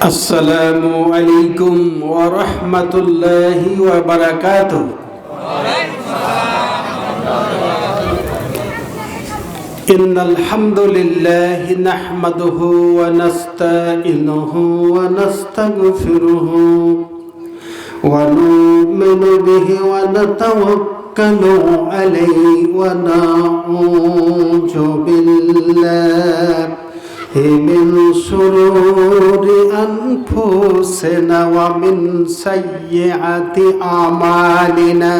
السلام عليكم ورحمة الله وبركاته. إن الحمد لله نحمده ونستعينه ونستغفره ونؤمن به ونتوكل عليه ونعوذ بالله من شرور أنفسنا ومن سيئات أعمالنا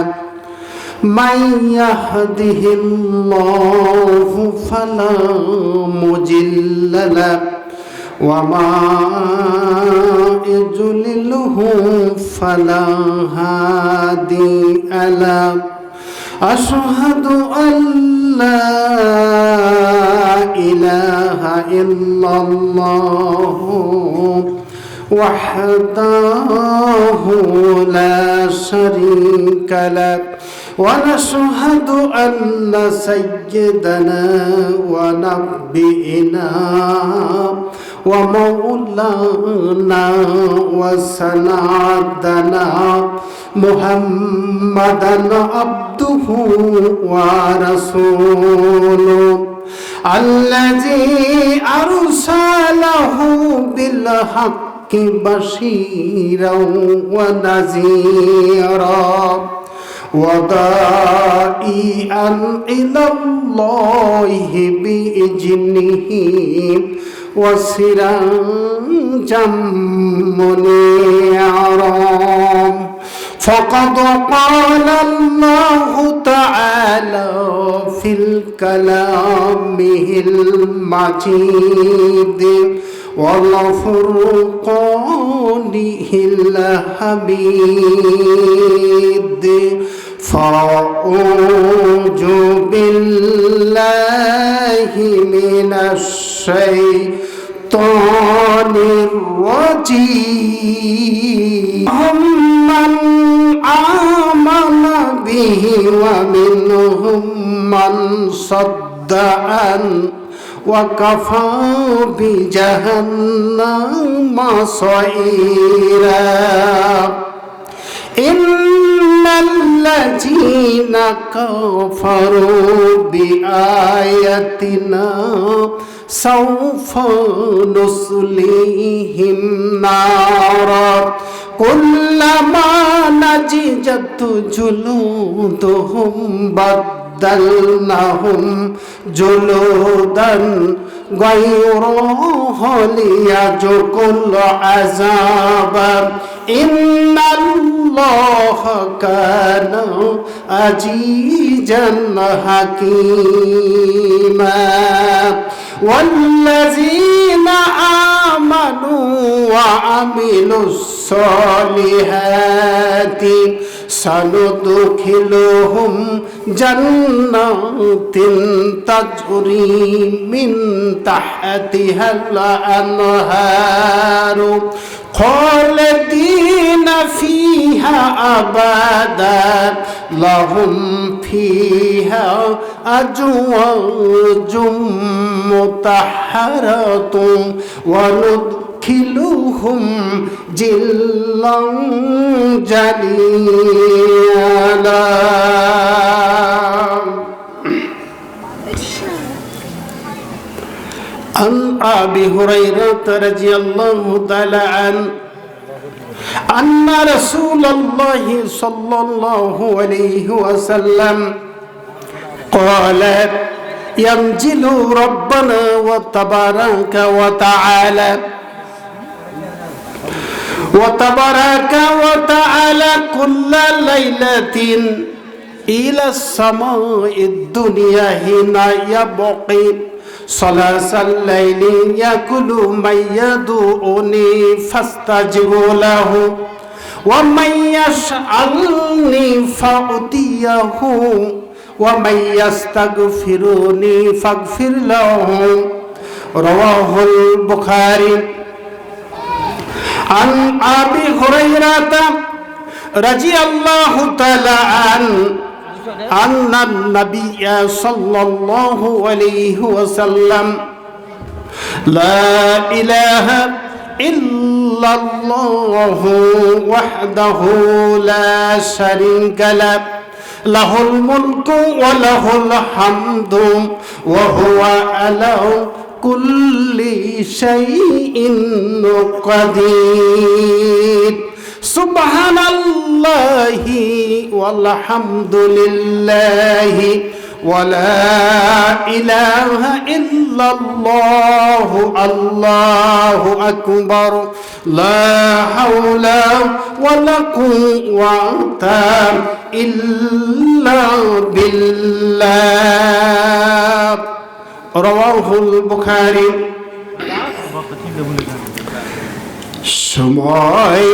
من يهده الله فلا مضل له وما يضلله فلا هادي له أشهد أن لا إله إلا الله وحده لا شريك له ونشهد أن سيدنا ونبينا ومولانا وسندنا محمدا عبده ورسوله الذي أرسله بالحق بشيرا ونذيرا وداعيا إلى الله بإذنه وسراجا منيرا فقد قال الله تعالى في الكلام المجيد والفرقانه الحميد فأعوذ بالله من الشيطان الرجيم من آمن به ومنهم من صد عنه وكفى بجهنم صعيرا إن الذين كفروا بآياتنا سوف نصليهم نارا كلما نضجت جلودهم بدلناهم جلودا غيرها ليذوقوا العذاب إن الله كان عزيزا حكيما والذين آمنوا وعملوا الصالحات سندخلهم جنات تجري من تحتها الأنهار خالدين فيها أبدا لهم فيها أزواج مطهرة وندخلهم ظلا ظليلا. عن أبي هريرة رضي الله تعالى عنه أن رسول الله صلى الله عليه وسلم قال ينزل ربنا وتبارك وتعالى كل ليلة إلى السماء الدنيا حين يبقي ثلث الليل يقول من يدعوني فاستجب له ومن يسألني فأعطيه ومن يستغفرني فاغفر له رواه البخاري. عن أبي هريرة رضي الله تعالى عنه أن النبي صلى الله عليه وسلم لا إله إلا ইল্লাল্লাহু ওয়াহদাহু লা শারীকা লাহু লাহুল মুলকু ওয়া লাহুল হামদু ওয়া হুয়া আলা কুল্লি শাইইন কাদির। সুবহানাল্লাহি ওয়াল হামদুলিল্লাহি ওয়া লা ইলাহা ইল্লাল্লাহু আল্লাহু আকবার লা হাওলা ওয়া লা কুওয়াতা ইল্লা বিল্লাহ। রাওয়াহুল বুখারী। সময়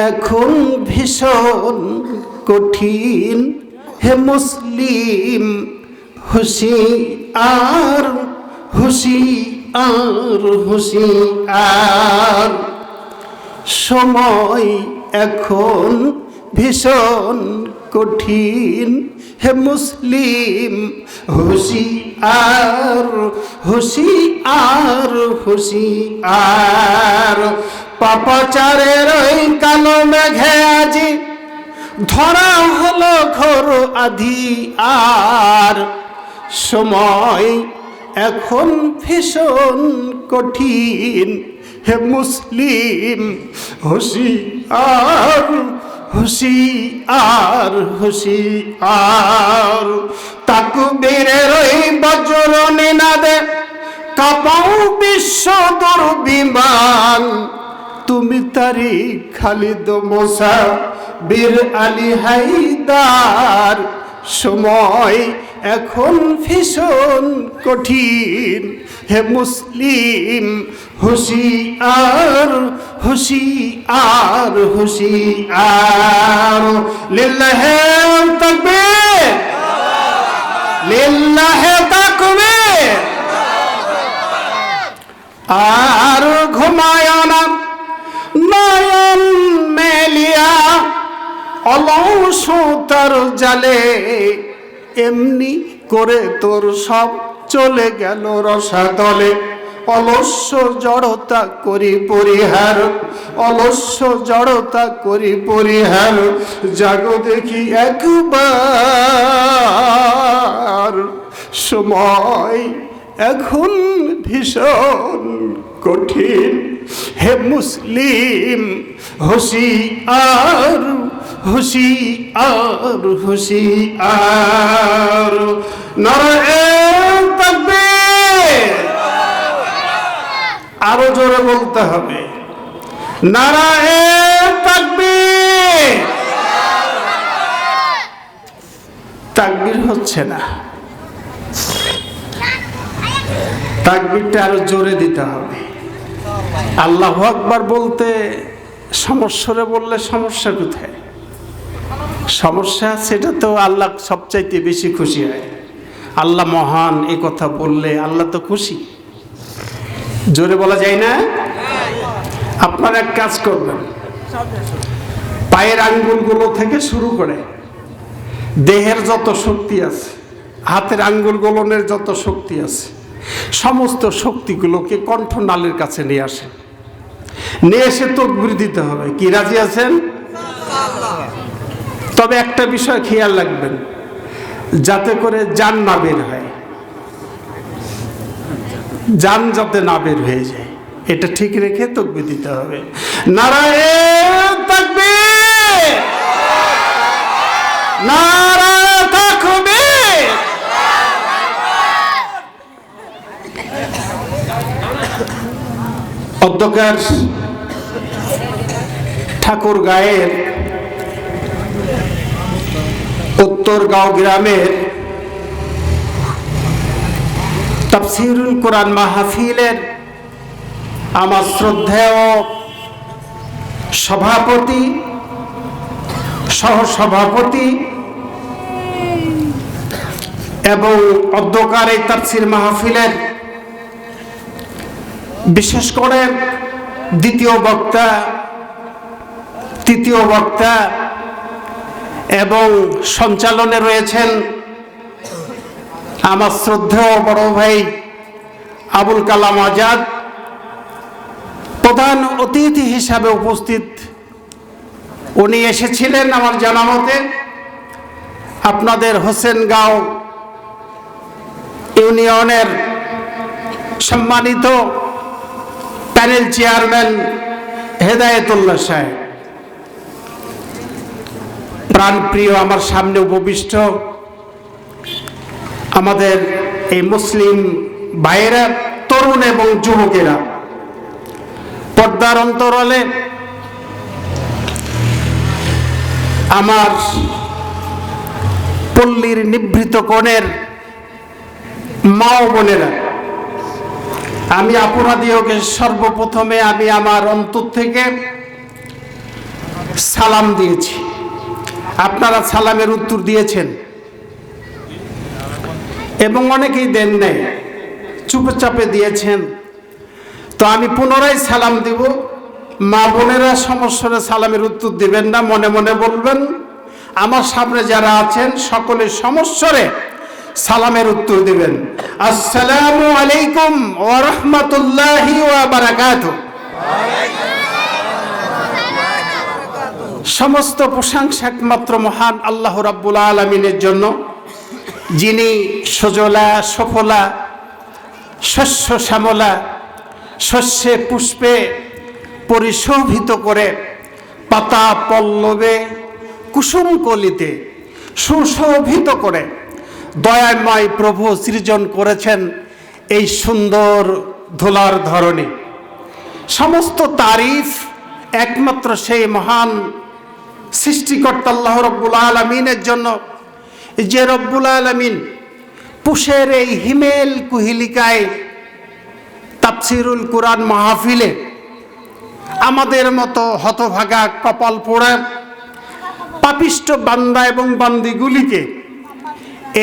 এখন ভীষণ কঠিন, হে মুসলিম হুঁশিয়ার হুঁশিয়ার হুঁশিয়ার। সময় এখন ভীষণ কঠিন, হে মুসলিম হুঁশিয়ার হুঁশিয়ার হুঁশিয়ার। পাপাচারের ওই কালো মেঘে আজি ধরা হলো ঘোর আঁধিয়ার। সময় এখন ভীষণ কঠিন, হে মুসলিম হুঁশিয়ার হুঁশিয়ার হুঁশিয়ার। তাকবীরের ওই বজ্র নিনাদে কাঁপাও বিশ্ব দুর্বিমান। তুমি তারিক খালিদ মোসা বীর আলী হায়দার। সময় এখন ভীষণ কঠিন, হে মুসলিম হুঁশিয়ার হুঁশিয়ার হুঁশিয়ার। লিল্লাহে তাকবীর লিল্লাহে তাকবীর। আর ঘুমায় না নয়ন মেলিয়া অলসতার জালে, এমনি করে তোর সব চলে গেল রসাতলে। অলস্য জড়তা করি পরিহার অলস্য জড়তা করি পরিহার। জাগো দেখি একবার, সময় এখন ভীষণ কঠিন, হে মুসলিম হুঁশিয়ার হুঁশিয়ার হুঁশিয়ার। নারায়ে তাকবীর। আরো জোরে বলতে হবে, নারায়ে তাকবীর। তাকবীর হচ্ছে না, তাকবীরটা আরো জোরে দিতে হবে। আল্লাহু আকবার বলতে সমস্যারে বললে সমস্যা কোথায়? সমস্যা সেটা তো আল্লাহ সবচাইতে বেশি খুশি হয়। আল্লাহ মহান এ কথা বললে আল্লাহ তো খুশি। জোরে বলা যায় না? আপনারা এক কাজ করবেন, পায়ের আঙ্গুলগুলো থেকে শুরু করে দেহের যত শক্তি আছে, হাতের আঙ্গুল গোলনের যত শক্তি আছে, সমস্ত শক্তিগুলোকে কণ্ঠনালীর কাছে নিয়ে আসেন। নিয়ে এসে তাকবীর দিতে হবে। কি রাজি আছেন? তবে একটা বিষয় খেয়াল রাখবেন, যাতে করে জান না বের হয়, জান যাতে না বের হয়ে যায়, এটা ঠিক রেখে তাকবীর দিতে হবে। নারায়ে তাকবীর নারায়ে তাকবীর। অধ্যকার ঠাকুরগাঁয়ের উত্তরগাঁও গ্রামের তাফসীরুল কোরআন মাহফিলের আমার শ্রদ্ধেয় সভাপতি, সহসভাপতি এবং অধ্যকার এই তাফসীর মাহফিলের বিশেষ করে দ্বিতীয় বক্তা, তৃতীয় বক্তা এবং সঞ্চালনে রয়েছেন আমার শ্রদ্ধেয় বড় ভাই আবুল কালাম আজাদ। প্রধান অতিথি হিসাবে উপস্থিত উনি এসেছিলেন আমার জানা মতে আপনাদের হোসেনগাঁও ইউনিয়নের সম্মানিত প্যানেল চেয়ারম্যান হেদায়েতুল্লাহ সাহেব, প্রাণপ্রিয় আমার সামনে উপবিষ্ট আমাদের এই মুসলিম ভাইয়েরা, তরুণ এবং যুবকেরা, পর্দার অন্তরালে আমার পল্লীর নিভৃত কোণের মা ও বোনেরা, আমি আপনাদিওকে সর্বপ্রথমে আমি আমার অন্তর থেকে সালাম দিয়েছি। আপনারা সালামের উত্তর দিয়েছেন এবং অনেকেই দেন নাই, চুপচাপে দিয়েছেন। তো আমি পুনরায় সালাম দিব। মা বোনেরা সমস্যারে সালামের উত্তর দিবেন না, মনে মনে বলবেন। আমার সামনে যারা আছেন সকলে সমস্যারে সালামের উত্তর দিবেন। আসসালামু আলাইকুম ওয়া রাহমাতুল্লাহি ওয়া বারাকাতুহু। সমস্ত প্রশংসা একমাত্র মহান আল্লাহ রাব্বুল আলামিনের জন্য, যিনি সজলা সফলা শস্য শ্যামলা শস্যে পুষ্পে পরিশোভিত করে পাতা পল্লবে কুসুম কলিতে সুশোভিত করে দয়াময় প্রভু সৃজন করেছেন এই সুন্দর ধুলার ধরনী। সমস্ত তারিফ একমাত্র সেই মহান সৃষ্টিকর্তা আল্লাহ রব্বুল আলামিনের জন্য, যে রব্বুল আলামিন পুষের এই হিমেল কুহিলিকায় তাফসিরুল কুরআন মাহফিলে আমাদের মতো হতভাগা কপাল পোড়া পাপিষ্ট বান্দা এবং বান্দিগুলিকে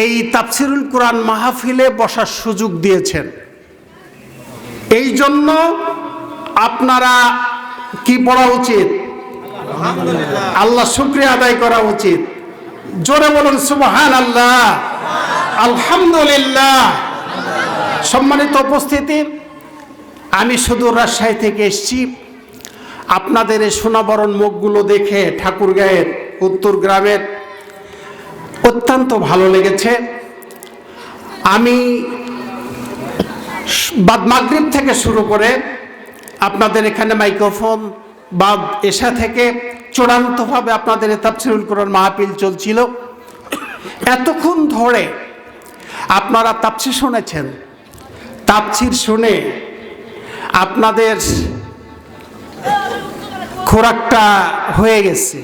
এই তাফসিরুল কুরআন মাহফিলে বসার সুযোগ দিয়েছেন। এই জন্য আপনারা কি পড়া উচিত? আল্লাহ শুকরিয়া আদায় করা উচিত। জোরে বলুন সুবহানাল্লাহ, আলহামদুলিল্লাহ। সম্মানিত উপস্থিতি, আমি সুদূর রাজশাহী থেকে এসেছি। আপনাদের এই সোনাবরণ মুখগুলো দেখে ঠাকুরগাঁয়ের উত্তর গ্রামের অত্যন্ত ভালো লেগেছে। আমি বাদ মাগরিব থেকে শুরু করে আপনাদের এখানে মাইক্রোফোন বাদ এশা থেকে চূড়ান্তভাবে আপনাদের তাফসিরুল কুরআন মাহফিল চলছিল। এতক্ষণ ধরে আপনারা তাফসির শুনেছেন। তাফসির শুনে আপনাদের খোরাকটা হয়ে গেছে,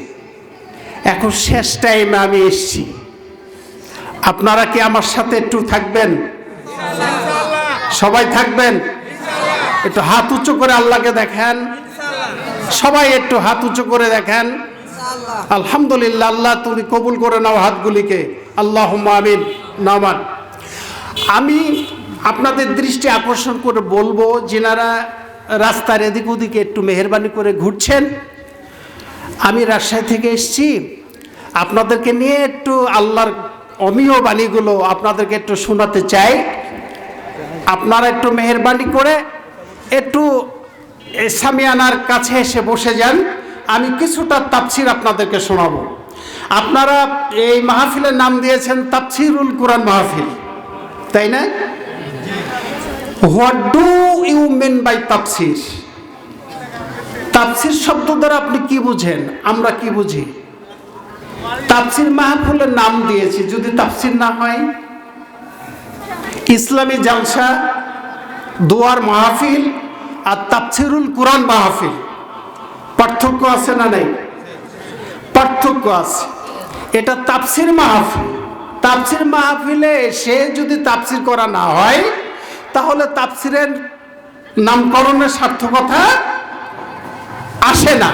এখন শেষ টাইমে আমি এসছি। আপনারা কি আমার সাথে একটু থাকবেন? সবাই থাকবেন? একটু হাত উঁচু করে আল্লাহকে দেখেন। সবাই একটু হাত উঁচু করে দেখেন। আলহামদুলিল্লাহ, আল্লাহ তুমি কবুল করে নাও হাতগুলিকে, আল্লাহুম্মা আমিন। নামান আমি আপনাদের দৃষ্টি আকর্ষণ করে বলবো, যিনারা রাস্তার এদিক ওদিকে একটু মেহেরবানি করে ঘুরছেন। আমি রাজশাহী থেকে এসেছি, আপনাদেরকে নিয়ে একটু আল্লাহর অমীয় বাণীগুলো আপনাদেরকে একটু শোনাতে চাই। আপনারা একটু মেহেরবানি করে একটু সামিয়ানার কাছে এসে বসে যান। আমি কিছুটা তাফসির আপনাদেরকে শোনাবো। আপনারা এই মাহফিলের নাম দিয়েছেন তাফসিরুল কুরআন মাহফিল, তাই না? What do you mean by তাফসির? তাফসির শব্দ দ্বারা আপনি কি বুঝেন, আমরা কি বুঝি? তাফসির মাহফিলের নাম দিয়েছি, যদি তাফসির না হয় ইসলামী জালসা, দোয়ার মাহফিল আর তাফসিরুল কুরআন মাহফিল, পার্থক্য আছে না নাই? পার্থক্য আছে। এটা তাফসির মাহফিল। তাফসির মাহফিলে সে যদি তাফসির করা না হয় তাহলে তাফসিরের নামকরণের সার্থকতা আসে না।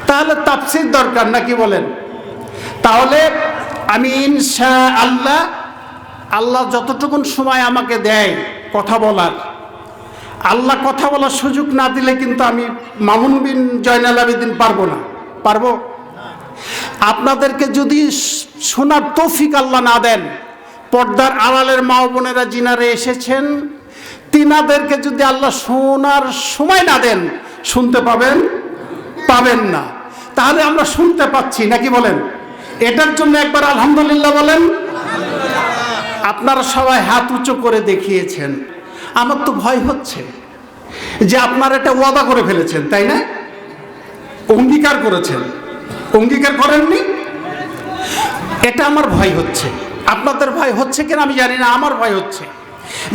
তাহলে তাফসির দরকার নাকি বলেন? তাহলে আমি ইনশাআল্লাহ, আল্লাহ যতটুকুন সময় আমাকে দেয় কথা বলার, আল্লাহ কথা বলার সুযোগ না দিলে কিন্তু আমি মামুন বিন জয়নাল আবেদিন পারবো না। পারবো? আপনাদেরকে যদি শোনার তৌফিক আল্লাহ না দেন, পর্দার আড়ালের মা বোনেরা যিনারা এসেছেন তিনাদেরকে যদি আল্লাহ শোনার সময় না দেন, শুনতে পাবেন? পাবেন না। তাহলে আমরা শুনতে পাচ্ছি নাকি বলেন? এটার জন্য একবার আলহামদুলিল্লাহ বলেন। আপনারা সবাই হাত উঁচু করে দেখিয়েছেন। আমার তো ভয় হচ্ছে যে আপনারা এটা ওয়াদা করে ফেলেছেন, তাই না? অঙ্গীকার করেছেন, অঙ্গীকার করেননি? এটা আমার ভয় হচ্ছে। আপনাদের ভয় হচ্ছে কিনা আমি জানি না, আমার ভয় হচ্ছে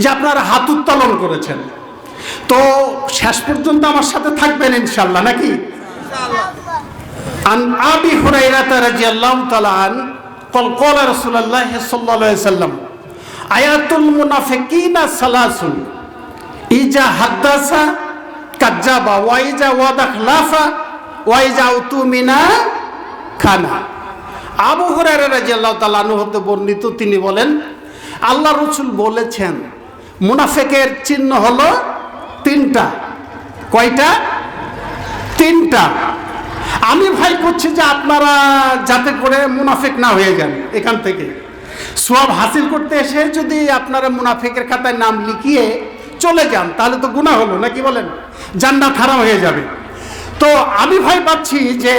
যে আপনারা হাত উত্তোলন করেছেন। তো শেষ পর্যন্ত আমার সাথে থাকবেন ইনশাআল্লাহ, নাকি? আন আবি হুরায়রা রাদিয়াল্লাহু তাআলা আন قال قال رسول الله صلى الله عليه وسلم আয়াতুল মুনাফিকিনা সালাসুন ইজা হাদাসা কাযাবা ওয়া ইজা ওয়াদা খলাফা ওয়া ইজা উতুমিনা খানা। আবু হুরায়রা রাদিয়াল্লাহু তাআলা আনহু হতে বর্ণিত, তিনি বলেন আল্লাহ রাসূল বলেছেন মুনাফিকের চিহ্ন হলো তিনটা। কয়টা? তিনটা। আমি ভয় করছি যে আপনারা যাতে করে মুনাফিক না হয়ে যান, এখান থেকে সওয়াব হাসিল করতে এসে যদি আপনারা মুনাফিকের খাতায় নাম লিখিয়ে চলে যান তাহলে তো গুনাহ হলো, নাকি বলেন? জান্নাত হারাম হয়ে যাবে। তো আমি ভয় পাচ্ছি যে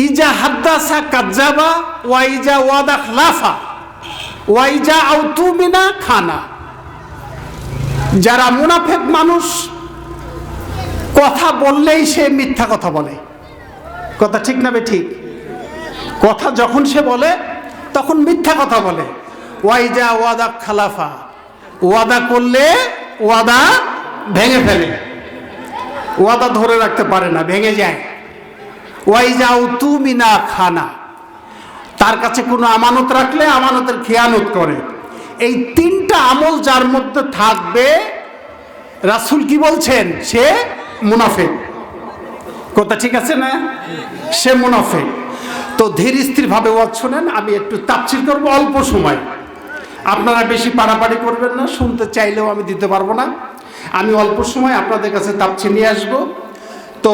ইজা হাদাসা কাযাবা ওয়া ইজা ওয়াদা খলাফা ওয়া ইজা আউতুমিনা খানা। যারা মুনাফিক মানুষ, কথা বললেই সে মিথ্যা কথা বলে। কথা ঠিক না ঠিক? কথা যখন সে বলে তখন মিথ্যা কথা বলে। ওয়াইজা ওয়াদা খালাফা, ওয়াদা করলে ওয়াদা ভেঙে ফেলে, ওয়াদা ধরে রাখতে পারে না, ভেঙে যায়। ওয়াইজা উতুমিনা খানা, তার কাছে কোনো আমানত রাখলে আমানতের খেয়ানত করে। এই তিনটা আমল যার মধ্যে থাকবে, রাসূল কি বলছেন? সে মুনাফিক। কথা ঠিক আছে না? সে মুনাফিক। তো ধীর স্থির ভাবে ওয়াজ শুনেন, আমি একটু তাফসীর করব অল্প সময়। আপনারা বেশি পাড়াপাড়ি করবেন না, শুনতে চাইলেও আমি দিতে পারবো না। আমি অল্প সময় আপনাদের কাছে তাফসীর নিয়ে আসব। তো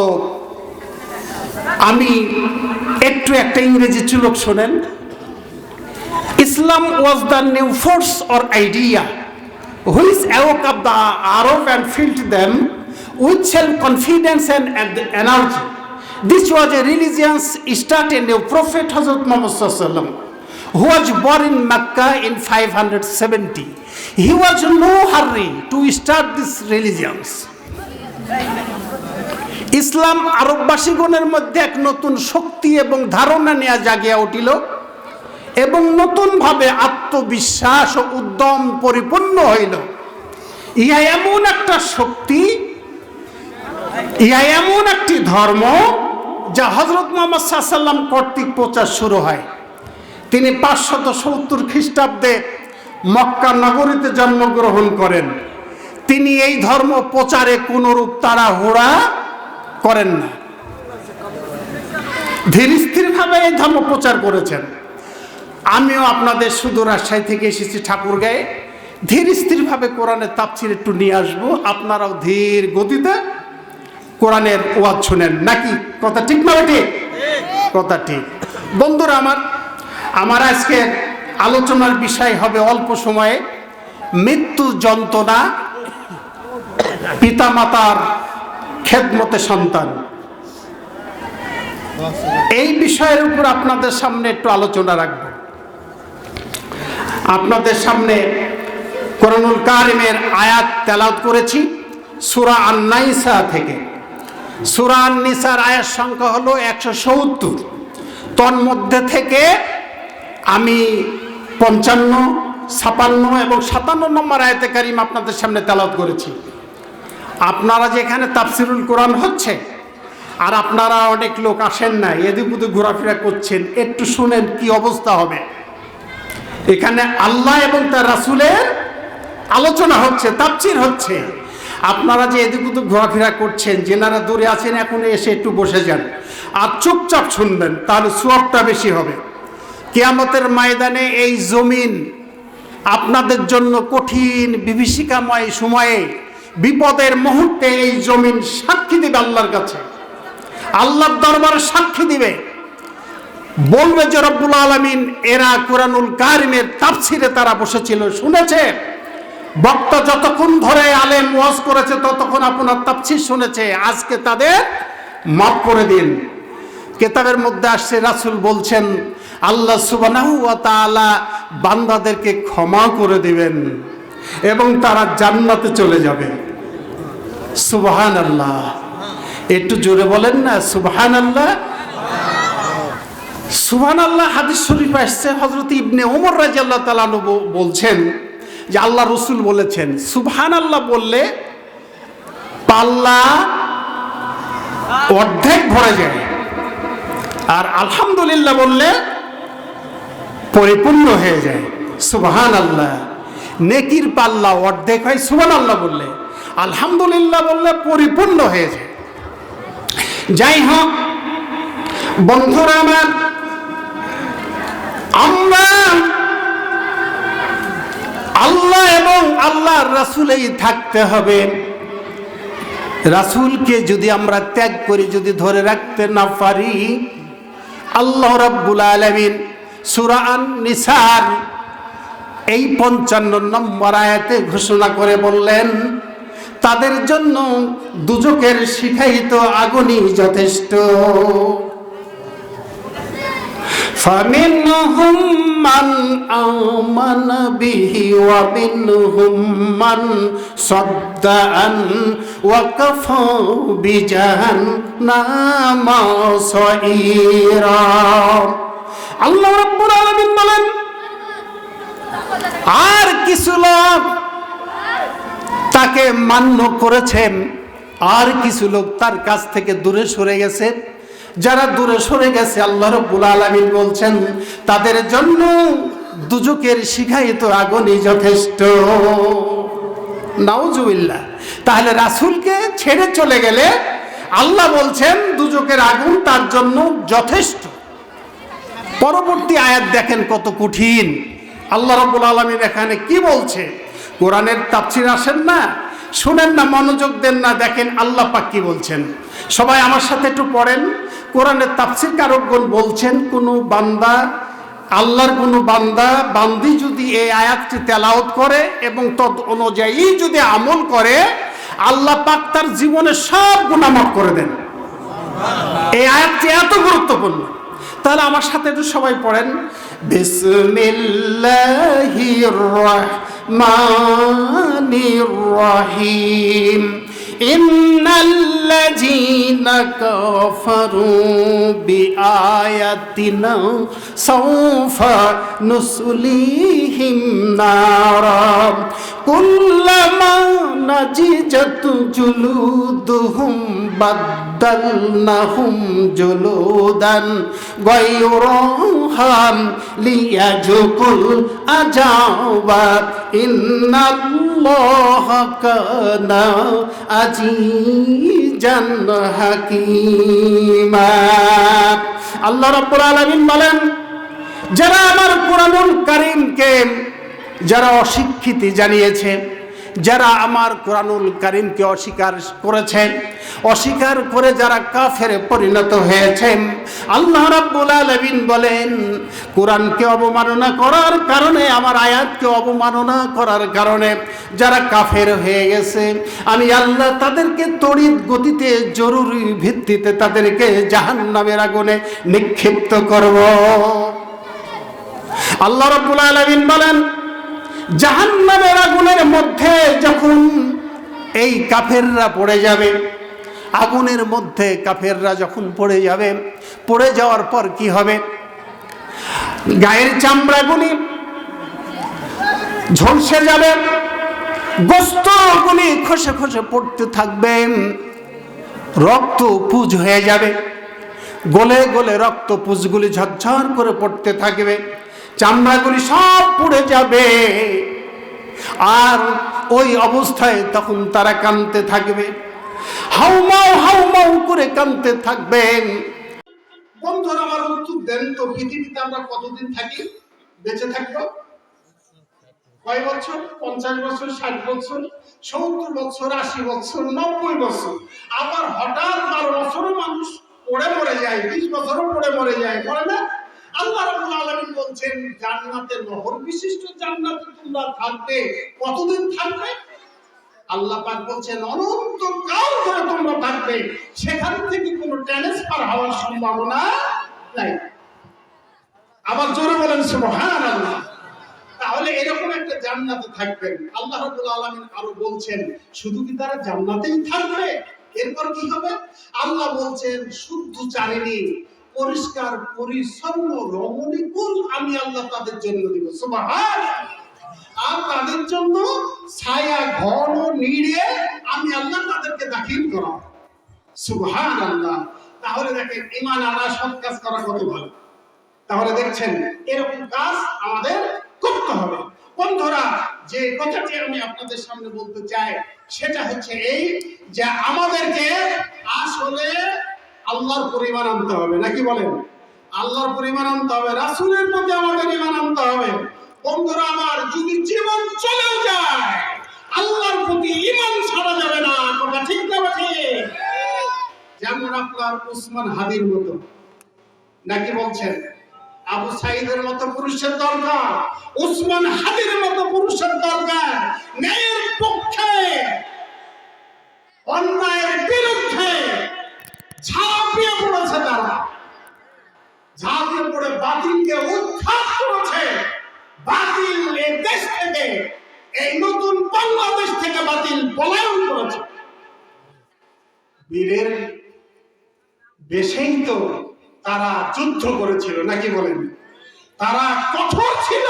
আমি একটু একটা ইংরেজি চুলক শোনেন। Islam was the new force or idea which awoke up the Arab and filled them with self-confidence and energy. This was a religion started in the Prophet Hazrat Muhammad Sallallahu Alaihi Wasallam, who was born in Mecca in 570. He was in no hurry to start this religion. ইসলাম আরববাসীগণের মধ্যে এক নতুন শক্তি এবং ধারণা নিয়ে জাগিয়া উঠিল এবং নতুনভাবে আত্মবিশ্বাস ও উদ্যম পরিপূর্ণ হইল। ইহা এমন একটা শক্তি, ইহা এমন একটি ধর্ম যা হযরত মুহাম্মদ সাল্লাল্লাহু আলাইহি ওয়াসাল্লাম কর্তৃক প্রচার শুরু হয়। তিনি 570 খ্রিস্টাব্দে মক্কা নগরীতে জন্মগ্রহণ করেন। তিনি এই ধর্ম প্রচারে কোনরূপ তাড়াহুড়া করেন না, ধীর স্থিরভাবে এই ধর্ম প্রচার করেছেন। আমিও আপনাদের শুধু রাজশাহী থেকে এসেছি ঠাকুরগাঁয়ে, ধীর স্থিরভাবে কোরআনের তাফসীর একটু নিয়ে আসবো। আপনারাও ধীর গতিতে কোরআনের ওয়াজ শুনেন, নাকি? কথা ঠিক না ঠিক? কথা ঠিক। বন্ধুরা আমার আজকের আলোচনার বিষয় হবে অল্প সময়ে মৃত্যু যন্ত্রণা, পিতামাতার খেদমতে সন্তান। এই বিষয়ের উপর আপনাদের সামনে একটু আলোচনা রাখবো। আপনাদের সামনে কোরআনুল কারিমের আয়াত তেলাওয়াত করেছি সূরা আন-নাসা থেকে। সূরা আন-নিসার আয়াত সংখ্যা হলো 170। তন্মধ্যে থেকে আমি 55, 56 এবং 57 নম্বর আয়াতে কারিম আপনাদের সামনে তেলাওয়াত করেছি। আপনারা যেখানে তাফসিরুল কোরআন হচ্ছে আর আপনারা অনেক লোক আসেন না, এদিক ওদিক ঘোরাফেরা করছেন, একটু শুনেন কি অবস্থা হবে। এখানে আল্লাহ এবং তার রাসূলের আলোচনা হচ্ছে, তাফসীর হচ্ছে। আপনারা যে এদিক ওদিক ঘোরাফেরা করছেন, যেনারা দূরে আছেন এখন এসে একটু বসে যান আর চুপচাপ শুনবেন, তাহলে সওয়াবটা বেশি হবে। কিয়ামতের ময়দানে এই জমিন আপনাদের জন্য কঠিন বিভীষিকাময় সময়ে, বিপদের মুহূর্তে এই জমিন সাক্ষী দিবে আল্লাহর কাছে, আল্লাহর দরবারে সাক্ষী দিবে, বলবে যে রব্বুল আলামিন এরা কোরআনুল কারিমের তাফসীরে তারা বসেছিল, শুনেছে, বক্তা যতক্ষণ ধরে আলেম ওয়াজ করেছে ততক্ষণ আপনার তাফসীর শুনেছে, আজকে তাদের মাফ করে দিন। কিতাবের মধ্যে আসছে রাসূল বলছেন আল্লাহ সুবহানাহু ওয়া তাআলা বান্দাদেরকে ক্ষমা করে দিবেন এবং তারা জান্নাতে চলে যাবে। সুবহানাল্লাহ, একটু জোরে বলেন না সুবহানাল্লাহ। সুবহানাল্লাহ হাদিস শরীফে আসছে, হযরত ইবনে ওমর রাদিয়াল্লাহু তাআলা বলছেন যে আল্লাহ রাসূল বলেছেন সুবহানাল্লাহ বললে পাল্লা অর্ধেক ভরে যায়, আর আলহামদুলিল্লাহ বললে পরিপূর্ণ হয়ে যায়। সুবহানাল্লাহ, নেকির পাল্লা অর্ধেক হয় সুবহানাল্লাহ বললে, আলহামদুলিল্লাহ বললে পরিপূর্ণ হয়ে যায়। যাই হোক বন্ধুরা আমার, আমরা আল্লাহ এবং আল্লাহর রাসূলেই থাকতে হবে। রাসূলকে যদি আমরা ত্যাগ করি, যদি ধরে রাখতে না পারি, আল্লাহ রাব্বুল আলামিন সূরা আন-নিসার এই 55 নম্বর আয়াতে ঘোষণা করে বললেন তাদের জন্য দুজকের শিখায়িত আগুনই যথেষ্ট। فَمِنْهُمْ مَنْ آمَنَ بِهِ وَمِنْهُمْ مَنْ صَدَّ عَنْهُ وَكَفَى بِجَهَنَّمَ سَعِيرًا। আল্লাহ রাব্বুল আলামিন বলেন আর কিছু লোক তাকে মান্য করেছেন, আর কিছু লোক তার কাছ থেকে দূরে সরে গেছে। যারা দূরে সরে গেছে আল্লাহ রাব্বুল আলামিন বলছেন তাদের জন্য দুজকের শিখায়িত আগুনই যথেষ্ট। নাউজুবিল্লাহ। তাহলে রাসূলকে ছেড়ে চলে গেলে আল্লাহ বলছেন দুজকের আগুন তার জন্য যথেষ্ট। পরবর্তী আয়াত দেখেন কত কঠিন। আল্লাহ রাব্বুল আলামিন এখানে কি বলছে? কোরআনের তাফসীর আসেন না, শুনেন না, মনোযোগ দেন না, দেখেন আল্লাহ পাক কি বলছেন। সবাই আমার সাথে একটু পড়েন। কোরআনের তাফসীর কারকগণ বলছেন কোন বান্দা, আল্লাহর কোন বান্দা বান্দি যদি এই আয়াতটি তেলাওয়াত করে এবং তদ অনুযায়ী যদি আমল করে, আল্লাহ পাক তার জীবনের সব গুনাহ মাফ করে দেন। এই আয়াতটি এত গুরুত্বপূর্ণ। তাহলে আমার সাথে একটু সবাই পড়েন, বিসমিল্লাহির রাহমানির রহিম। ইন্নাল্লাযীনা কাফারু বিআয়াতিনা সাওফা নুসলিহিম নারা কুল্লামা নাজিজাত জুলুদুহুম বাদদালনাহুম জুলুদান গায়রাহা লিয়াজুকুল আযাবা ইন্নাল্লাহা কানা আজিজান হাকীমা। আল্লাহ রাব্বুল আলামিন বলেন যারা আমার কোরআনুল কারীমকে যারা অস্বীকৃতি জানিয়েছে, যারা আমার কোরআনুল কারীমকে অস্বীকার করেছেন, অস্বীকার করে যারা কাফেরে পরিণত হয়েছেন, আল্লাহ রাব্বুল আলামিন বলেন কোরআনকে অবমাননা করার কারণে, আমার আয়াতকে অবমাননা করার কারণে যারা কাফের হয়ে গেছে, আমি আল্লাহ তাদেরকে তড়িৎ গতিতে জরুরি ভিত্তিতে তাদেরকে জাহান্নামের আগুনে নিক্ষিপ্ত করব। আল্লাহ রাব্বুল আলামিন বলেন জাহান্নামের আগুনের মধ্যে যখন এই কাফেররা পড়ে যাবে, আগুনের মধ্যে কাফেররা যখন পড়ে যাবে, পড়ে যাওয়ার পর কি হবে? গায়ের চামড়াগুলি ঝলসে যাবে, গোশতগুলি খসে খসে পড়তে থাকবে, রক্ত পুঁজ হয়ে যাবে, গলে গলে রক্ত পুঁজগুলি ঝরঝর করে পড়তে থাকবে, চামড়াগুলি সব পুড়ে যাবে। আর ওই অবস্থায় তখন তারা কাঁদতে থাকবে, হাউমাউ হাউমাউ করে কাঁদতে থাকবেন। বন্ধুরা আমার উত্তর দেন তো, পৃথিবীতে আমরা কতদিন থাকি, বেঁচে থাকবো? কয় বছর? 50 বছর, 60 বছর, 70 বছর, 80 বছর, 90 বছর। আবার হঠাৎ 12 বছরও মানুষ পড়ে মরে যায়, 20 বছরও পড়ে মরে যায়, পড়ে না? আল্লাহ রাব্বুল আলামিন বলছেন জান্নাতে, নহর বিশিষ্ট জান্নাতে তোমরা থাকবে। কতদিন থাকবে? আল্লাহ পাক বলছেন অনন্তকাল ধরে তোমরা থাকবে, সেখান থেকে কোনো ট্রান্সফার হওয়ার সম্ভাবনা নাই। আবার জোরে বলেন সুবহানাল্লাহ। তাহলে এরকম একটা জান্নাতে থাকবেন। আল্লাহ রাব্বুল আলামিন আরো বলছেন শুধু কি তারা জান্নাতেই থাকবে, এরপর কি হবে? আল্লাহ বলছেন শুদ্ধ চারিণী, পরিষ্কার পরিচ্ছন্ন রমণীকুল আমি আল্লাহ তাদের জন্য দিব। সুবহানাল্লাহ। আর তাদের জন্য ছায়া ঘন নিড়ে আমি আল্লাহ তাদেরকে দাখিল করাব। সুবহানাল্লাহ। তাহলে দেখেন ঈমান আনা, সৎ কাজ করা কত ভালো। তাহলে দেখছেন এরকম কাজ আমাদের করতে হবে। বন্ধুরা, যে কথাটি আমি আপনাদের সামনে বলতে চাই সেটা হচ্ছে এই, যে আমাদেরকে আসলে আল্লাহর পরিমাণ আনতে হবে, নাকি বলেন? আল্লাহর পরিমাণ আনতে হবে, রাসূলের প্রতি আমাদের ঈমান আনতে হবে। বন্ধুরা আমার, যদি জীবন চলেও যায় আল্লাহর প্রতি ঈমান ছাড়া যাবে না। কথা ঠিক না ঠিক? যেমন আপনার উসমান হাদির মতো, নাকি বলছেন? আবু সাইদের মতো পুরুষের দরকার, উসমান হাদির মতো পুরুষের দরকার। ন্যায়ের পক্ষে, অন্যায়ের বিরুদ্ধে ঝাঁপিয়ে পড়েছে তারা, ঝাঁপিয়ে পড়ে বাতিলকে উৎখাত করেছে। বাতিল এই দেশ থেকে, এই নতুন বাংলাদেশ থেকে বাতিল পলায়ন করেছে। বীরের বেশেই তো তারা যুদ্ধ করেছিল, নাকি বলেন? তারা কঠোর ছিল,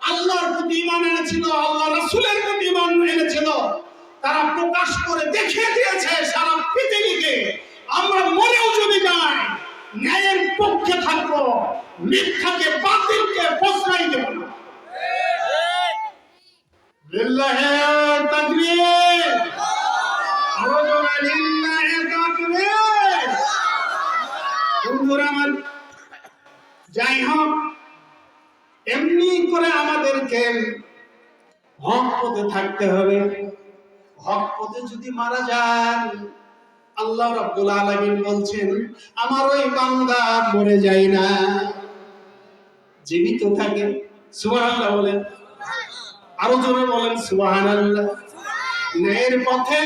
আল্লাহর প্রতি ঈমান এনেছিল, আল্লাহ রাসূলের প্রতি ঈমান এনেছিল। তারা প্রকাশ করে দেখিয়ে দিয়েছে সারা পৃথিবীকে, আমরা মরেও যদি যাই ন্যায়ের পক্ষে থাকবো, মিথ্যাকে বাতিলকে প্রশ্রয় দেব না। লিল্লাহি তাকবীর, আওয়াজে লিল্লাহি তাকবীর। বন্ধুরা আমার, যাই হোক, এমনি করে আমাদেরকে হক পথে থাকতে হবে। হক পথে যদি মারা যান, আল্লাহ রাব্বুল আলামিন বলছেন আমার ওই বান্দা মরে যায় না, জীবিত থাকে। সুবহানাল্লাহ বলেন, আরো জোরে বলেন সুবহানাল্লাহ। ন্যায়ের পথে,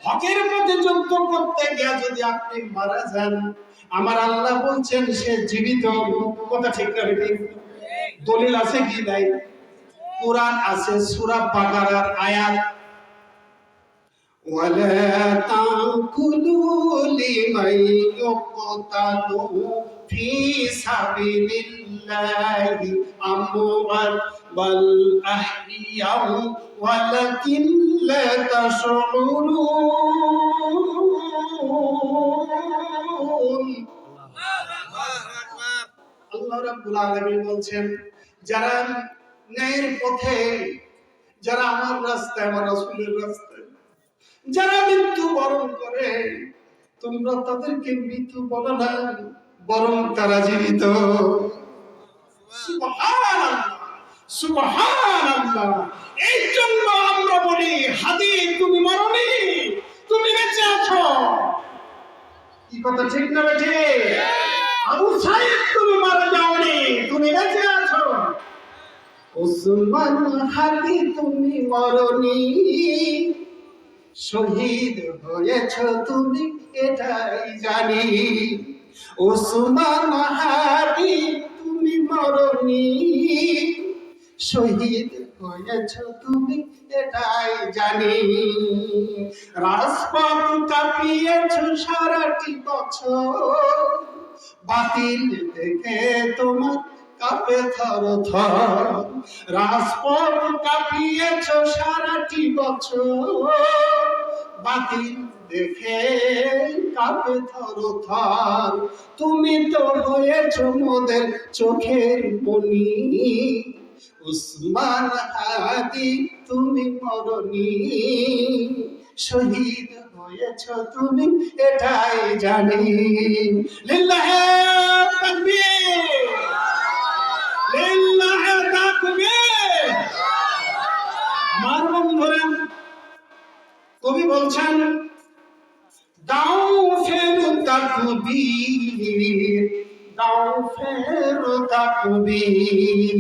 হকের পথে যুদ্ধ করতে গিয়ে যদি আপনি মারা যান, আমার আল্লাহ বলছেন সে জীবিত। কথা ঠিক না ঠিক? দলিল আছে কি নাই? কোরআন আছে, সূরা বাকারার আয়াত, ওয়ালা তাকুলু লিমান ইউকতালু ফি সাবিলিল্লাহি আমওয়াত বাল আহইয়াউ ওয়ালাকিন লা তাশউরুন। আল্লাহ রাব্বুল আলামিন বলছেন যারা ন্যায়ের পথে, যারা আমার রাস্তায়, আমার রাসূলের রাস্তায় যারা মৃত্যু বরণ করে, তোমরা তাদেরকে মৃত্যু বলো না, বরং তারা জীবিত। সুবহানাল্লাহ, সুবহানাল্লাহ। এই জন্য আমরা বলি হাদি তুমি মরনি, তুমি বেঁচে আছো। কি কথা ঠিক না বেঠে? আবু সাইদ তুমি মারা যাওনি, তুমি বেঁচে আছো। উসমান হাদি তুমি মরনি, শহীদ হয়েছ তুমি এটাই জানি। উসমান হাদি তুমি মরনি, শহীদ হয়েছ তুমি এটাই জানি। রাজপথ কাঁপিয়েছ সারাটি বছর, বাতিল দেখে তোমার কাঁপে থর থর। রাজপথ কাঁপিয়েছ সারাটি বছর, বাতিল দেখে কাঁপে থর থর। তুমি তো হয়েছ মোদের চোখের মনি, উসমান হাদি তুমি মরনি, শহীদ হয়েছ তুমি এটাই জানি। লিল্লাহি তাকবীর, লিল্লাহি তাকবীর। আমার বন্ধুরা, কবি বলছেন দাও ফের তাকবীর, দাও ফেরো তাকবীর।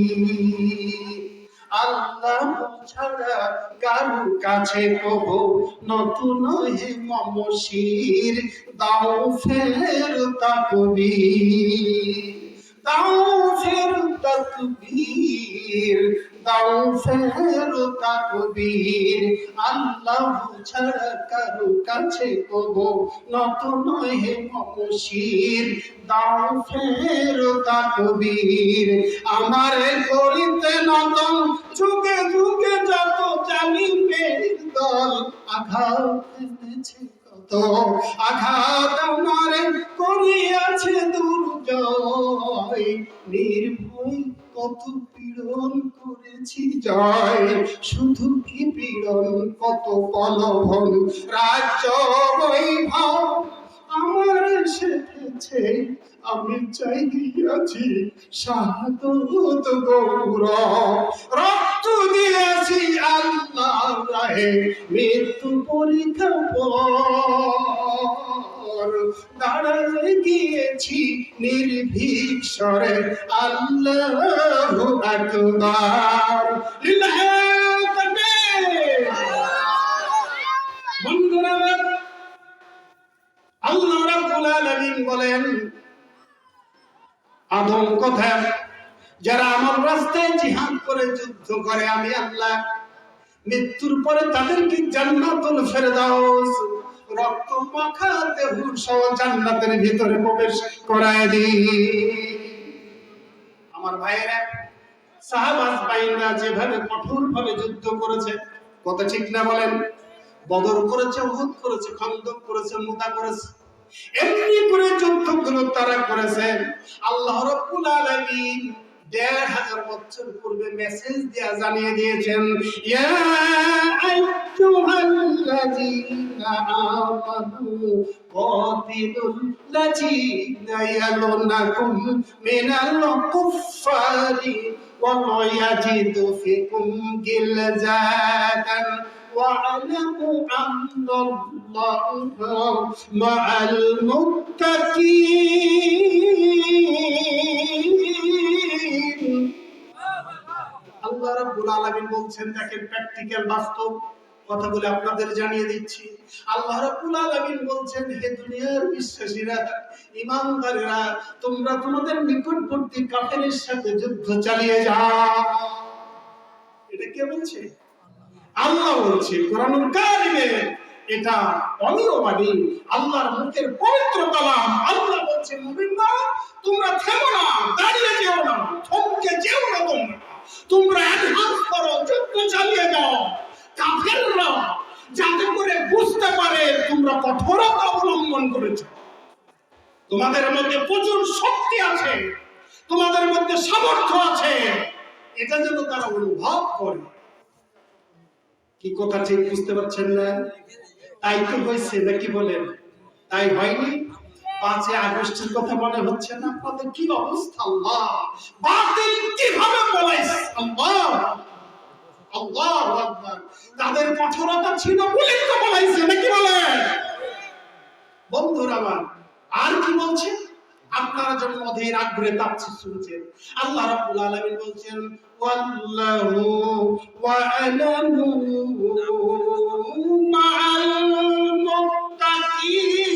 আল্লাহ ছাড়া কারো কাছে কবো নতুন হে মমশির, দাও ফেরো তাকবীর, দাও ফেরো তাকবীর, দাও ফেরো তাকবীর। আল্লাহ ছাড়া কারো কাছে কবো নতুন হে মমশির, দাও ফেরো তাকবীর। আমারে করিতে নতন যুগে যুগে যত জালিমের দল, আঘাত এনেছে কত আঘাত আমারে করিয়াছে দুর্জয়, নির্ভয় কত পীড়ন করেছি জয়, শুধু কি পীড়ন কত প্রলোভন, রাজ্য বৈভব আমার এসেছে, আমি চাইয়াছি শাহাদত গৌরব, রক্ত দিয়েছি আল্লাহ রাহে মৃত্যু পরীক্ষা পর, দাঁড়ায় গিয়েছি নির্ভীক স্বরে আল্লাহু আকবার। লিল্লাহি তাকবীর। বন্ধুরা, আল্লাহ রাব্বুল আলামিন বলেন, আদম কথা যারা আমার রাস্তায় জিহাদ করে যুদ্ধ করে, আমি আল্লাহ মৃত্যুর পরে তাদেরকে জান্নাতুল ফেরদাউস রক্ত মাখা দেহ সহ জান্নাতের ভিতরে প্রবেশ করায় দিই। আমার ভাইয়েরা, সাহাবা বাইনরা যেভাবে কঠোরভাবে যুদ্ধ করেছে, কথা ঠিক না বলেন? বদর করেছে, উহুদ করেছে, খন্দক করেছে, মুতা করেছে, এমনি করে যুদ্ধগুলো তারা করেছে। আল্লাহ রাব্বুল আলামিন ১৫০০ বছর পূর্বে মেসেজ দিয়া জানিয়ে দিয়েছেন, ইয়া আইয়ুহাল্লাযীনা আমানু কাতিলুল লাযীনা ইয়ালুনাকুম মিনাল কুফফারি ওয়া ইয়াজিদু ফিকুম গিলজাতান واعلموا أن الله مع المتقين। আল্লাহ রাব্বুল আলামিন বলছেন, দেখেন প্র্যাকটিক্যাল বাস্তব কথাগুলো আপনাদের জানিয়ে দিচ্ছি। আল্লাহ রাব্বুল আলামিন বলছেন, হে দুনিয়ার বিশ্বাসীরা, ঈমানদারেরা, তোমরা তোমাদের নিকটবর্তী কাফেরের সাথে যুদ্ধ চালিয়ে যাও। এটা কে বলছে? আল্লাহ বলছে কোরআনুল কারিমে। এটা অমীয় বাণী, আল্লাহর মুখের পবিত্র কালাম। আল্লাহ বলছে, মুমিনরা তোমরা থেমো না, দাঁড়িয়ে যেও না, থমকে যেও না, তোমরা অ্যাডভান্স করো, যুদ্ধ চালিয়ে যাও। কাফেররা যাতে করে বুঝতে পারে তোমরা কঠোরতা অবলম্বন করেছো, তোমাদের মধ্যে প্রচুর শক্তি আছে, তোমাদের মধ্যে সামর্থ্য আছে, এটা যেন তারা অনুভব করে। কি কথা ঠিক বুঝতে পারছেন না? তাই তো হয়েছে নাকি বলেন? তাই হয়নি? ৫ই আগস্টের কথা মনে হচ্ছে না আপনাদের? কি অবস্থা! আল্লাহ বাতিল কিভাবে বলাইছে! আল্লাহ, আল্লাহু আকবার। তাদের কঠোরতা ছিল বলে তো বলাইছে নাকি বলেন? বন্ধুরা আমার, আর কি বলছে? আপনারা যখন অধীর আগ্রহে তাফসীর শুনছেন, আল্লাহ রাব্বুল আলামিন বলছেন, ওয়াল্লাহু ওয়া'লামু মা'আল মুত্তাকিন।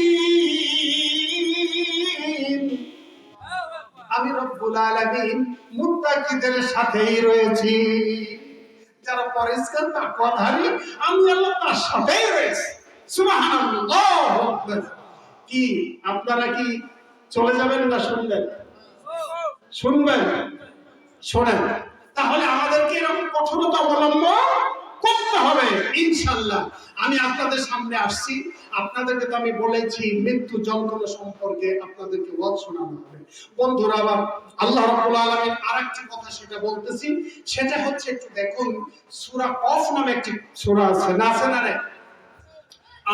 আমি রব্বুল আলামিন মুত্তাকিদের সাথেই রয়েছি। যারা পরিষ্কার তাকওয়াধারী, আমি আল্লাহ তার সাথেই রয়েছি। সুবহানাল্লাহ। কি আপনারা কি চলে যাবেন না শুনবেন? শুনবেন? শোনেন। তাহলে আমাদেরকে এরকম কঠোরতা অবলম্বন করতে হবে ইনশাআল্লাহ। আমি আপনাদের সামনে আসছি, আপনাদেরকে তো আমি বলেছি মৃত্যু যন্ত্রণা সম্পর্কে আপনাদেরকে ওয়াজ শোনানো হবে। বন্ধুরা আবার আল্লাহ রাব্বুল আলামিন আরেকটি কথা সেটা বলতেছি, সেটা হচ্ছে একটু দেখুন, সূরা কফ নামে একটি সূরা আছে, না আছে না?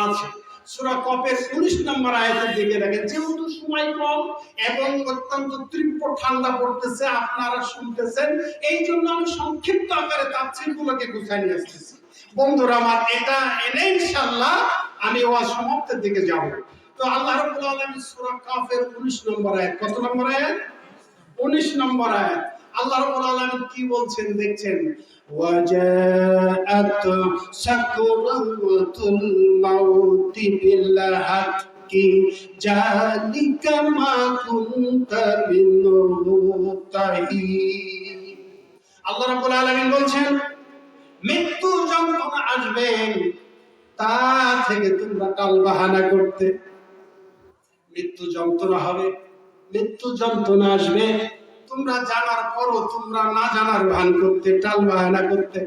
আছে। সূরা কফের ১৯ নম্বর আয়াতের দিকে দেখেন। যেহেতু সময় কম এবং অত্যন্ত তীব্র ঠান্ডা পড়তেছে, আপনারা শুনতেছেন, এই জন্য আমি সংক্ষিপ্ত আকারে তাফসীরগুলোকে গুছাই নিয়ে আসতেছি। বন্ধুরা আমার, এটা এনে ইনশাআল্লাহ আমি ওয়াজ সমাপ্তির দিকে যাব। তো তো আল্লাহ রাব্বুল আলামিন সূরা কাফের 19 নম্বর আয়াত, কত নম্বর আয়াত? 19 নম্বর আয়াত। আল্লাহ রাব্বুল আলামিন কি বলছেন দেখছেন, ওয়াজাআত সাকরাতুল মাউতি বিল হাক্কি জালিকা মা কুনতা মিনহু তাহিন। আল্লাহ রাব্বুল আলামিন বলছেন মৃত্যু যন্ত্রণা আসবে, তা থেকে তোমরা টাল বাহানা করতে। মৃত্যু যন্ত্রণা হবে, মৃত্যু যন্ত্রণা আসবে, তোমরা জানার পরও তোমরা না জানার ভান করতে, টাল বাহানা করতে।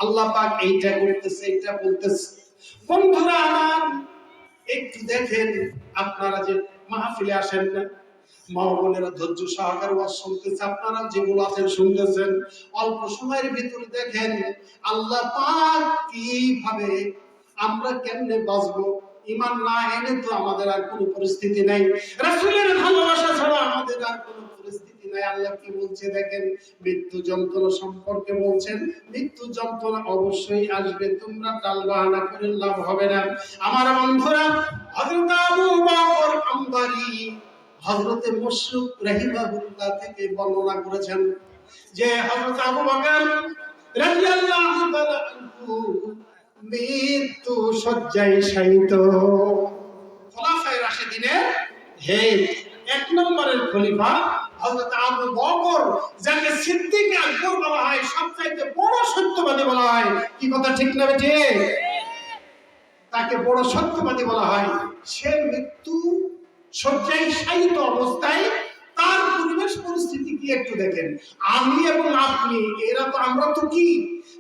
আল্লাহ পাক এইটা করতেছে, এইটা বলতেছে। বন্ধুরা আমার, একটু দেখেন, আপনারা যে মাহফিলে আসেন না, মা বোনেরা ধৈর্য সহকারে ওয়াজ শুনতেছে, আপনারা যেগুলো আছেন শুনতেছেন, অল্প সময়ের ভিতরে দেখেন আল্লাহ পাক কিভাবে আমরা কেমনে বাঁচবো। ঈমান না এনে তো আমাদের আর কোনো পরিস্থিতি নাই, রাসূলের ভালোবাসা ছাড়া আমাদের আর কোনো পরিস্থিতি নাই। আল্লাহ কি বলছে দেখেন, মৃত্যু যন্ত্রণা সম্পর্কে বলছেন, মৃত্যু যন্ত্রণা অবশ্যই আসবে, তোমরা টাল বাহানা করে লাভ হবে না। আমার বন্ধুরা, হযরত আবু বকর আম্বারি হযরতে মুশরিক রাহিমাহুল্লাহ থেকে বর্ণনা করেছেন যে হযরত আবু বকর রাদিয়াল্লাহু তাআলা আনহু মৃত্যু শয্যায় শায়িত। খোলাফায়ে রাশিদিনের হেড, এক নম্বরের খলিফা হযরত আবু বকর, যাকে সিদ্দিক আকবর বলা হয়, সবচাইতে বড় সত্যবাদী বলা হয়। কি কথা ঠিক না বেটে? তাকে বড় সত্যবাদী বলা হয়। সে মৃত্যু শয্যায় শায়িত অবস্থায় তার পরিবেশ পরিস্থিতি কি একটু দেখেন। আমি এবং আপনি, এরা তো, আমরা তো কি,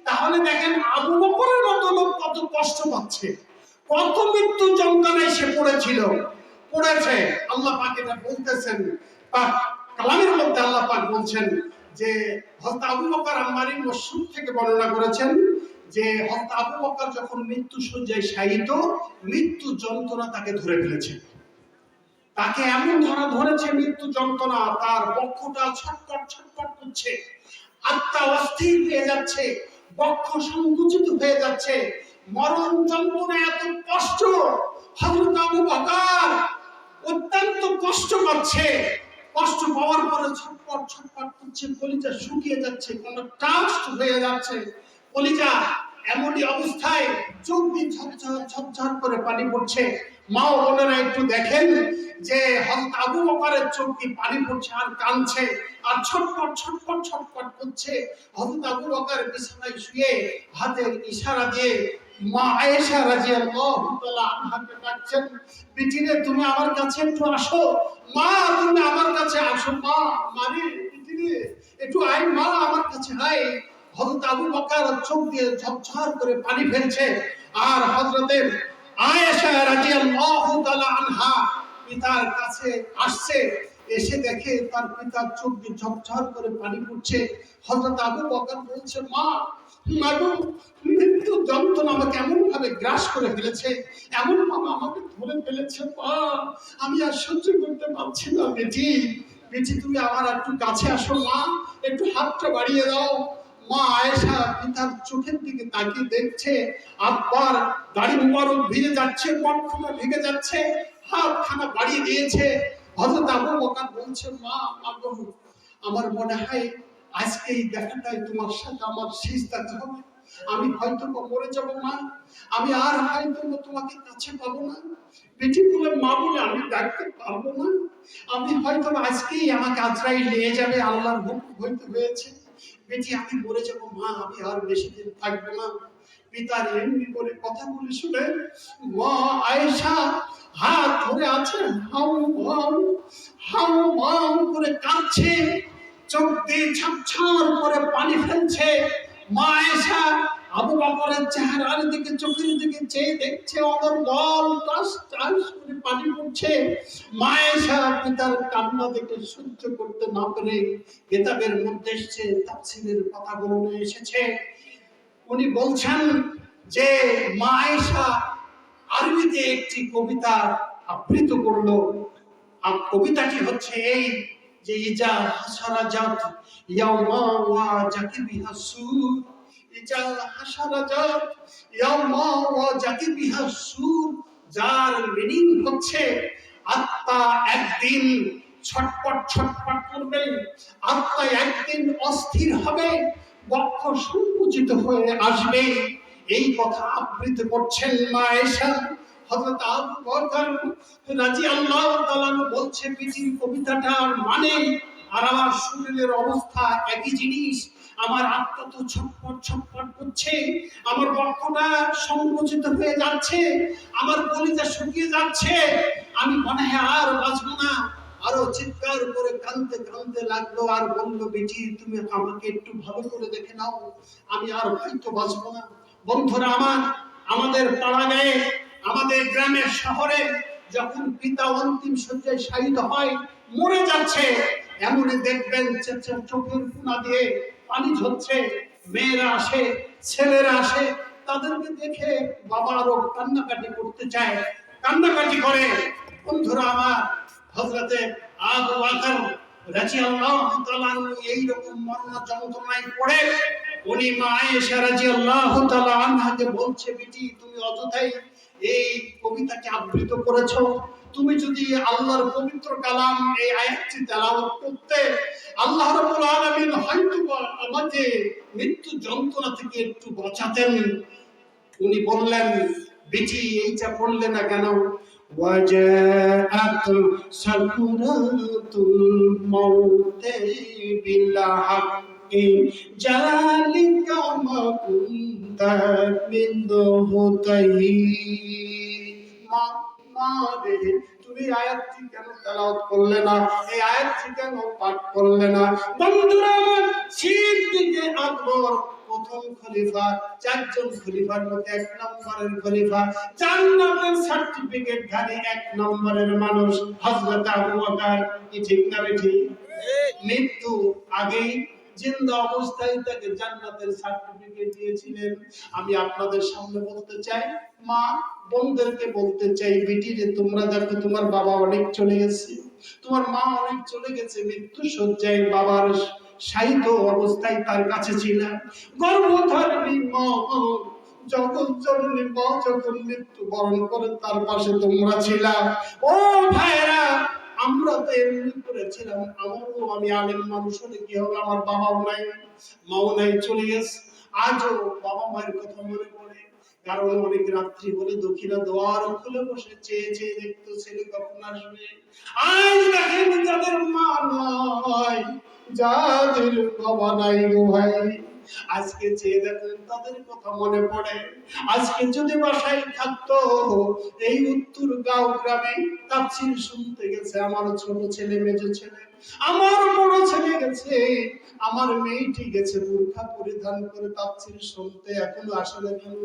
তাহলে দেখেন আবু বকরের মতো লোক কত কষ্ট পাচ্ছে, কত মৃত্যু যন্ত্রণায় সে পড়েছে। আল্লাহ পাক এটা বলতেছেন, কালামের মধ্যে আল্লাহ পাক বলছেন যে হযরত আবু বকর আম্বারি মুশরিক থেকে বর্ণনা করেছেন যে হযরত আবু বকর যখন মৃত্যু শয্যায় শায়িত, মৃত্যু যন্ত্রণা তাকে ধরে ফেলেছে। তাকে এমন ধরেছে মৃত্যু যন্ত্রণা, তার বক্ষটা ছটফট ছটফট করছে, আত্মা অস্থির হয়ে যাচ্ছে, বক্ষ সংকুচিত হয়ে যাচ্ছে, মরণ যন্ত্রণা এত কষ্ট, হযরত আবু বকর অত্যন্ত কষ্ট পাচ্ছে। কষ্ট পাওয়ার পরে ছটফট ছটফট করছে, কলিজা শুকিয়ে যাচ্ছে, কোন টাস্ট হয়ে যাচ্ছে কলিজা। এমনই অবস্থায় চোখ দিয়ে ঝরঝর করে পানি পড়ছে। মা ও বোনেরা একটু দেখেন যে হযরত আবু বকরের চোখ দিয়ে পানি পড়ছে আর কাঁদছে আর ছটফট ছটফট ছটফট করছে। হযরত আবু বকর বিছানায় শুয়ে হাতের ইশারা দিয়ে মা আয়েশা রাদিয়াল্লাহু তাআলা আনহাকে ডাকছেন, বিটিরে তুমি আমার কাছে একটু আসো, মা তুমি আমার কাছে আসো, মা মানে বিটিরে একটু আয়, মা আমার কাছে আয়। হযরত আবু বকর চোখ দিয়ে ঝরঝর করে পানি ফেলছে আর হযরতে আয়েশা রাদিয়াল্লাহু তাআলা আনহা পিতার কাছে আসছে, এসে দেখে তার পিতার চোখ দিয়ে ঝরঝর করে পানি পড়ছে। হযরত আবু বকর বলছে, মা মাগো, মৃত্যু যন্ত্রণা আমাকে এমন ভাবে গ্রাস করে ফেলেছে, এমন ভাবে আমাকে ধরে ফেলেছে, মা আমি আর সহ্য করতে পারছি না। বেটি তুমি আমার একটু কাছে আসো, মা একটু হাতটা বাড়িয়ে দাও। মা আয়েশা পিতার চোখের দিকে তাকিয়ে দেখছে, আব্বার দাড়ি মুবারক ভিজে যাচ্ছে, বক্ষটা ভিজে যাচ্ছে, হাতখানা বাড়িয়ে দিয়েছে। হযরত আবু বকর বলছে, মা মাগো, আমার মনে হয় আজকে এই দেখাটাই তোমার সাথে আমার শেষ দেখা হবে। আমি হয়তো মরে যাব মা, আমি আর হয়তো তোমাকে কাছে পাবো না। বেটি বলে, মা বলে আমি ডাকতে পারবো না, আমি হয়তো আজকেই আমাকে আজরাইল নিয়ে যাবে, আল্লাহর হুকুম হইতে হয়েছে। বেটি আমি মরে যাব মা, আমি আর বেশি দিন থাকবো না। পিতার এমনি করে কথা বলে শুনে মা আয়েশা হাত ধরে আছে, হাউ হাউ হাউ হাউ করে কাঁদছে, চোখ দিয়ে ছাপছার করে পানি ফেলছে। মা আয়েশা আবু বকরের চেহারার দিকে, চোখের দিকে চেয়ে দেখছে, অনর্গল টাস টাস করে পানি পড়ছে। মা আয়েশা পিতার কান্না দেখে সহ্য করতে না পেরে কিতাবের মধ্যে এসেছে, তাফসীরের কথাগুলো এসেছে, উনি বলছেন যে মা আয়েশা আরবিতে একটি কবিতা আবৃত্তি করলো। আর কবিতাটি হচ্ছে এই যে ইজা হাসারাজাত ইয়াউমা ওয়া জাকিবিহা সুর, ইজা হাসারাজাত ইয়াউমা ওয়া জাকিবিহা সুর, যার মিনিং হচ্ছে আত্মা একদিন ছটপট ছটপট করবে, আত্মা একদিন অস্থির হবে, বক্ষ সংকুচিত হয়ে আসবে। এই কথা আবৃত্তি করছেন মা আয়েশা। হযরত আবু বকর রাদিয়াল্লাহু তাআলা বলছে পৃথিবী কবিতাটার মানে আর আমার শরীরের অবস্থা একই জিনিস। আমার আত্মা তো ছটফট ছটফট করছে, আমার বক্ষটা সংকুচিত হয়ে যাচ্ছে, আমার কলিজা শুকিয়ে যাচ্ছে, আমি মনে হয় আর বাঁচবো না। আরো চিৎকার করে কাঁদতে কাঁদতে লাগলো আর বললো, বেটি তুমি আমাকে একটু ভালো করে দেখে নাও, আমি আর হয়তো বাঁচবো না। বন্ধুরা আমার, আমাদের পাড়া গায়ে, আমাদের গ্রামের শহরে যখন পিতা অন্তিম শয্যায় শায়িত হয়, মরে যাচ্ছে, এমনই দেখবেন চোখের কোনা দিয়ে পানি ঝরছে, মেয়েরা আসে, ছেলেরা আসে, তাদেরকে দেখে বাবা আরো কান্নাকাটি করতে চায়, কান্নাকাটি করে। বন্ধুরা আমার, হযরতে আবু বকর রাদিয়াল্লাহু তাআলা এইরকম মরণ যন্ত্রণায় পড়ে উনি মা আয়েশা রাদিয়াল্লাহু তাআলা আনহাকে বলছে, বেটি তুমি অযথাই এই কবিতাকে আবৃত করেছো। তুমি যদি আল্লাহর পবিত্র কালাম এই আয়াতটি তেলাওয়াত করতে, আল্লাহ রাব্বুল আলামিন হয়তো আমাকে মৃত্যু যন্ত্রণা থেকে একটু বাঁচাতেন। উনি বললেন, বেটি এইটা পড়লে না কেন? وجاءت سكرات الموت بالحق ذلك ما كنت منه تحيد। মা রে, তুমি আয়াতটি কেন তেলাওয়াত করলে না? এই আয়াতটি কেন পাঠ করলে না? বন্ধুরা আমার, সিদ্দিকে আকবর প্রথম খলিফা, চারজন খলিফার মধ্যে এক নম্বরের খলিফা, জান্নাতের সার্টিফিকেট ধারী এক নম্বরের মানুষ হযরত আবু বকর। কি ঠিক না বেঠিক? মৃত্যু আগেই জিন্দা অবস্থায় তাকে জান্নাতের সার্টিফিকেট দিয়েছিলেন। আমি আপনাদের সামনে বলতে চাই, মা বোনদেরকে বলতে চাই, বেটি রে তোমরা দেখো তোমার বাবা অনেক চলে গেছে, তোমার মা অনেক চলে গেছে, মৃত্যু শয্যায় বাবার শায়িত অবস্থায় তার কাছে ছিলেন। গর্ভধারিণী মা, জগৎ জননী মা যখন মৃত্যু বরণ করে তার পাশে তোমরা ছিলা। ও ভাইরা, আমরা তো এমনি করেছিলাম, আমারও, আমি আলেম মানুষ হলে কি হবে, আমার বাবাও নাই মাও নাই, চলে গেছে। আজও বাবা মায়ের কথা মনে পড়ে, কারণ অনেক রাত্রি হলে দক্ষিণা দোয়ার খুলে বসে চেয়ে চেয়ে দেখতো ছেলে কখন আসবে। আজ দেখেন যাদের মা নাই, যাদের বাবা নাই গো ভাই, আজকে চেয়ে দেখেন তাদের কথা মনে পড়ে। আজকে যদি বাসায় থাকতো, এই উত্তর গাঁও গ্রামে তাফসীর শুনতে গেছে আমার ছোট ছেলে, মেজো ছেলে, আমার বড় ছেলে গেছে, আমার মেয়েটি গেছে বোরখা পরিধান করে তাফসীর শুনতে, এখনো আসে না কেন?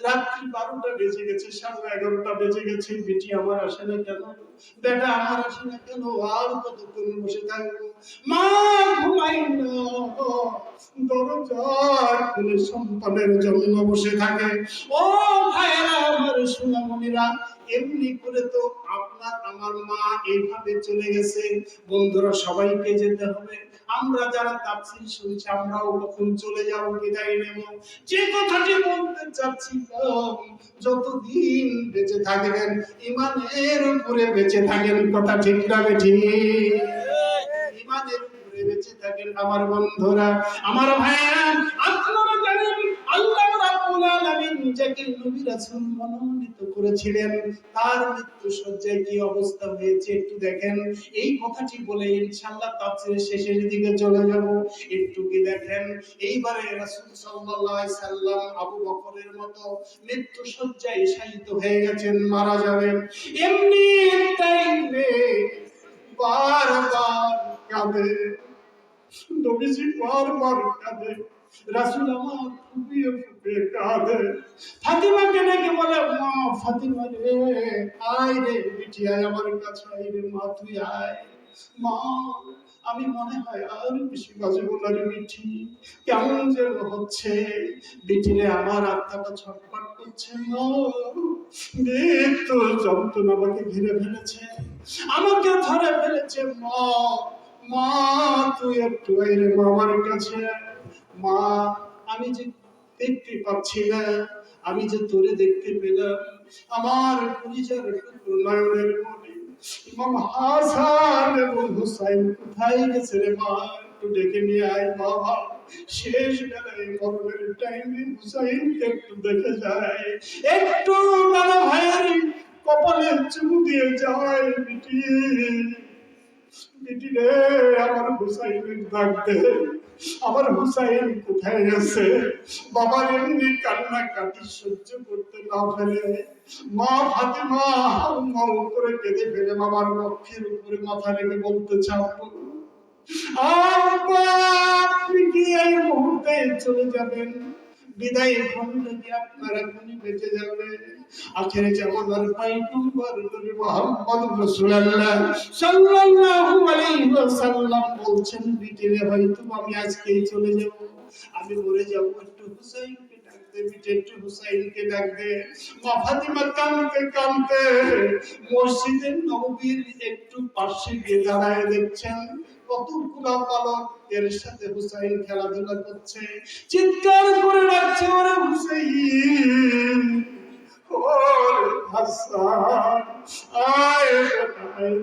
রাত্রি 12টা বেজে গেছে, 11:30টা বেজে গেছে, বেটি আমার আসে না কেন? বেটা আমার আসে না কেন? আর কতক্ষণ বসে থাকবো? মা ঘুমাই না, দরজার খুলে সন্তানের জন্য বসে থাকে। ও ভাইরা আমার, সোনামণিরা, এমনি করে তো আপনার আমার মা এইভাবে চলে গেছে। বন্ধুরা, সবাইকে যেতে হবে। আমরা যারা তাফসীর শুনছি, আমরাও কখন চলে যাব, বিদায় নেব। যে কথাটি বলতে চাচ্ছিলাম, যতদিন বেঁচে থাকবেন ঈমানের উপরে বেঁচে থাকেন, কথা ঠিক না বেঠিক? ঈমানের উপরে বেঁচে থাকেন আমার বন্ধুরা, আমার ভাইরা। আপনারা জানেন আল্লাহ রাব্বুল আলামিন যাকে নবী রাসূল মনোনীত করেছিলেন, তার মৃত্যু শয্যায় কি অবস্থা হয়েছে একটু দেখেন। এই কথাটি বলে ইনশাআল্লাহ তাফসীরের শেষের দিকে চলে যাব। একটু কি দেখেন, এইবারে রাসূল সাল্লাল্লাহু আলাইহি সাল্লাম আবু বকরের মতো মৃত্যু শয্যায় শায়িত হয়ে গেছেন, মারা যাবেন। এমনি টাইমে বারবার কাঁদে নবীজি, বারবার কাঁদে। রাসূল আমার ফুপিয়ে ফুপিয়ে কাঁদে। ফাতিমাকে ডেকে বলে, মা ফাতিমা রে, আয় রে বিটি, আয় আমার কাছে, আয় রে মা, তুই আয়। মা, আমি মনে হয় আর বেশি বাঁচবো না রে বিটি, কেমন যেন হচ্ছে। বিটি রে, আমার আত্মাটা ছটফট করছে, মা মৃত্যু যন্ত্রণা আমাকে ঘিরে ফেলেছে, আমাকে ধরে ফেলেছে। মা, মা তুই একটু আয় রে মা আমার কাছে। মা, আমি যে দেখতে পাচ্ছি না, আমি যে তোরে দেখতে পেলাম, আমার পরিচয় নয়নের মনে ইমাম হাসান এবং হুসাইন কোথায় গেছে রে মা, একটু ডেকে নিয়ে আয় বাবা। শেষ বেলায় মরণের টাইমে হুসাইনকে একটু দেখে যায়, একটু নানা ভাইয়ের কপালে চুমু দিয়ে যায়। বিটি বিটি রে, আমার হুসাইনের ডাক দে, আমার হুসাইন কোথায় আছে? বাবার এমনি কান্না কাটি সহ্য করতে না ফেলে মা ফাতেমা হাউমাউ করে কেঁদে ফেলে বাবার লক্ষ্যের উপরে মাথা রেখে বলতে চাও, আব্বা আপনি কি এই মুহূর্তে চলে যাবেন? বিদায় ঘন্টা কি আপনার এখনই বেঁচে যাবে? আখেরে জামানার পয়গম্বর নবী মুহাম্মদ রাসূলুল্লাহ সাল্লাল্লাহু আলাইহি ওয়াসাল্লাম বলছেন, বিটিরে হয়তো আমি আজকেই চলে যাব, আমি মরে যাব, একটু হুসাইনকে ডাক দে, বিটি একটু হুসাইনকে ডাক দে। মা ফাতিমা কাঁদতে কাঁদতে মসজিদের নববীর একটু পাশে গিয়ে দাঁড়ায়, দেখছেন কতগুলো বালক এর সাথে হুসাইন খেলাধুলা করছে, চিৎকার করে ডাকছে, ওরে হুসাইন, ওরে হাসান, আয় আয়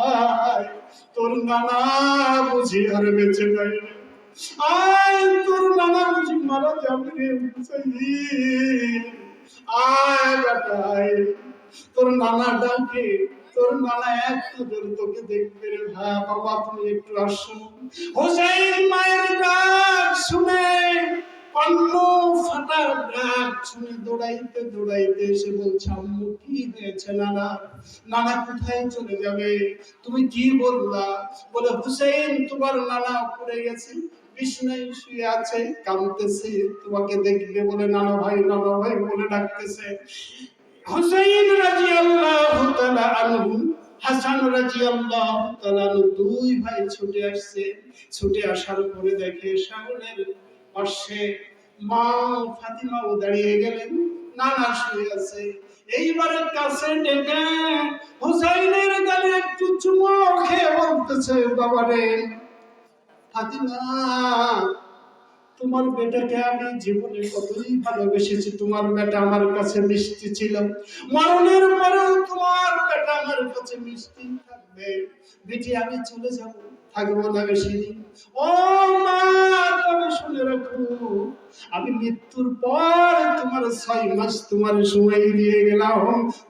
আয়, তোর নানা বুঝি আর বেঁচে নাই, আয় তোর নানা বুঝি মারা যাবে রে হুসাইন, আয় বেটা আয়, তোর নানা ডাকে, তোর নানা এক নজর তোকে দেখবে রে ভাই, বাবা তুমি একটু আসো। হোসেন মায়ের ডাক শুনে, অন্য ফাটার ডাক শুনে দৌড়াইতে দৌড়াইতে এসে বলছে, আম্মু কি হয়েছে নানা? নানা কোথায় চলে যাবে? তুমি কি বললা? বলে হুসেন তোমার নানা পড়ে গেছে, বিছানায় শুয়ে আছে, কাঁদতেছে, তোমাকে দেখবে বলে নানা ভাই বলে ডাকতেছে। হুসাইন রাদিয়াল্লাহু তাআলা আনহু, হাসান রাদিয়াল্লাহু তাআলা আনহু, দুই ভাই ছুটে আসছে। ছুটে আসার পরে দেখে সামনের পাশে মা ফাতিমাও দাঁড়িয়ে গেলেন, নানা শুয়ে আছে। এইবারে কাছে ডেকে হুসাইনের গালে একটু চুমু খেয়ে বলতেছে, বাবারে ফাতিমা, তোমার বেটাকে আমি জীবনে কতই ভালোবেসেছি, তোমার বেটা আমার কাছে মিষ্টি ছিল, মরণের পরেও তোমার বেটা আমার কাছে মিষ্টি থাকবে। বেটি আমি চলে যাব, থাকবো না বেশি দিন। ও মা, তবে শুনে রাখো, আমি মৃত্যুর পর তোমার 6 মাস তোমার সময় দিয়ে গেলাম,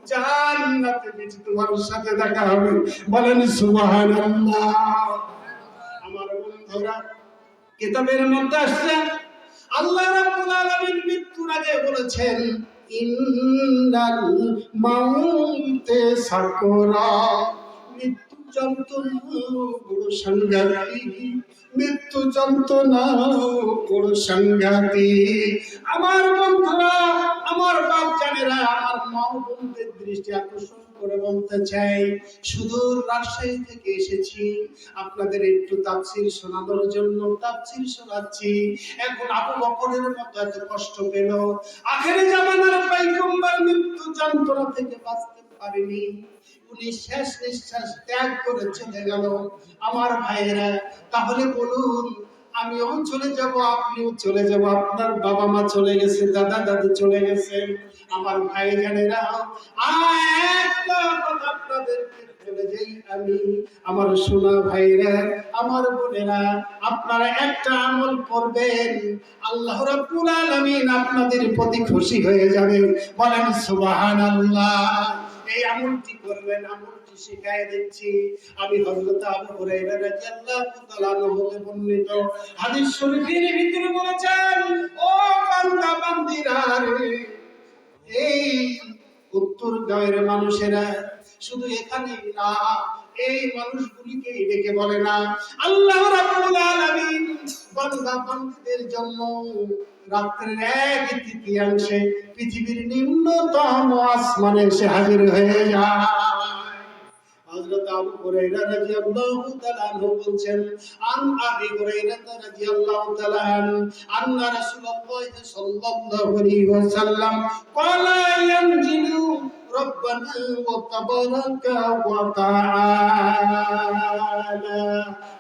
জান্নাতে বেটি তোমার সাথে দেখা হবে। বলেন সুবহানাল্লাহ। আমার বন্ধুরা, কিতাবের মধ্যে আসছে আল্লাহ রাব্বুল আলামিন মৃত্যুর আগে বলেছেন, ইন্নাল মাউতে সাকরাত, মৃত্যু যন্ত্রণা বড় সাংঘাতিক, মৃত্যু যন্ত্রণা বড় সাংঘাতিক। আমার বন্ধুরা, আমার বাপ জানেরা, আমার মা বোনদের দৃষ্টি আকর্ষণ করে বলতে চাই, সুদূর রাজশাহী থেকে এসেছি আপনাদের একটু তাফসীর শোনানোর জন্য। তাফসীর শোনাচ্ছি। এখন আবু বকরের মতো এত কষ্ট পেল, আখেরি জামানার পয়গম্বর মৃত্যু যন্ত্রণা থেকে বাঁচতে পারেনি, উনি শেষ নিঃশ্বাস ত্যাগ করে চলে গেল। আমার ভাইয়েরা, তাহলে বলুন, আমিও চলে যাব, আপনিও চলে যাব, আপনার বাবা মা চলে গেছে, দাদা দাদি চলে গেছে, আমার ভাই জানেরা, একটা কথা আপনাদেরকে বলে যাই আমি, আমার সোনা ভাইরা, আমার বোনেরা, আপনারা একটা আমল করবেন, আল্লাহ রাব্বুল আলামিন আপনাদের প্রতি খুশি হয়ে যাবে। বলেন সুবহানাল্লাহ। এই আমলটি করবেন, আমলটি শিখায় দিচ্ছি আমি। হযরত আবু হুরায়রা রাদিয়াল্লাহু তাআলা আনহু হতে বর্ণিত হাদিস শরীফের ভিতরে বলেছেন, ও বান্দা বান্দিরা রে, এই উত্তর গাঁয়ের মানুষেরা শুধু এখানেই না, এই মানুষগুলিকে ডেকে বলে না, আল্লাহ রাব্বুল আলামিন বান্দা বান্দীদের জন্য রাত্রের 1/3 পৃথিবীর নিম্নতম আসমানে এসে হাজির হয়ে যায়। হযরত আবু হুরায়রা রাদিয়াল্লাহু তাআলা আনহু বলছেন, আন আবি হুরায়রা রাদিয়াল্লাহু তাআলা আন্না রাসূলুল্লাহ সাল্লাল্লাহু আলাইহি ওয়াসাল্লাম ক্বালা ইয়ানজিলু রাব্বানা ওয়া তাবারাকা ওয়া তাআলা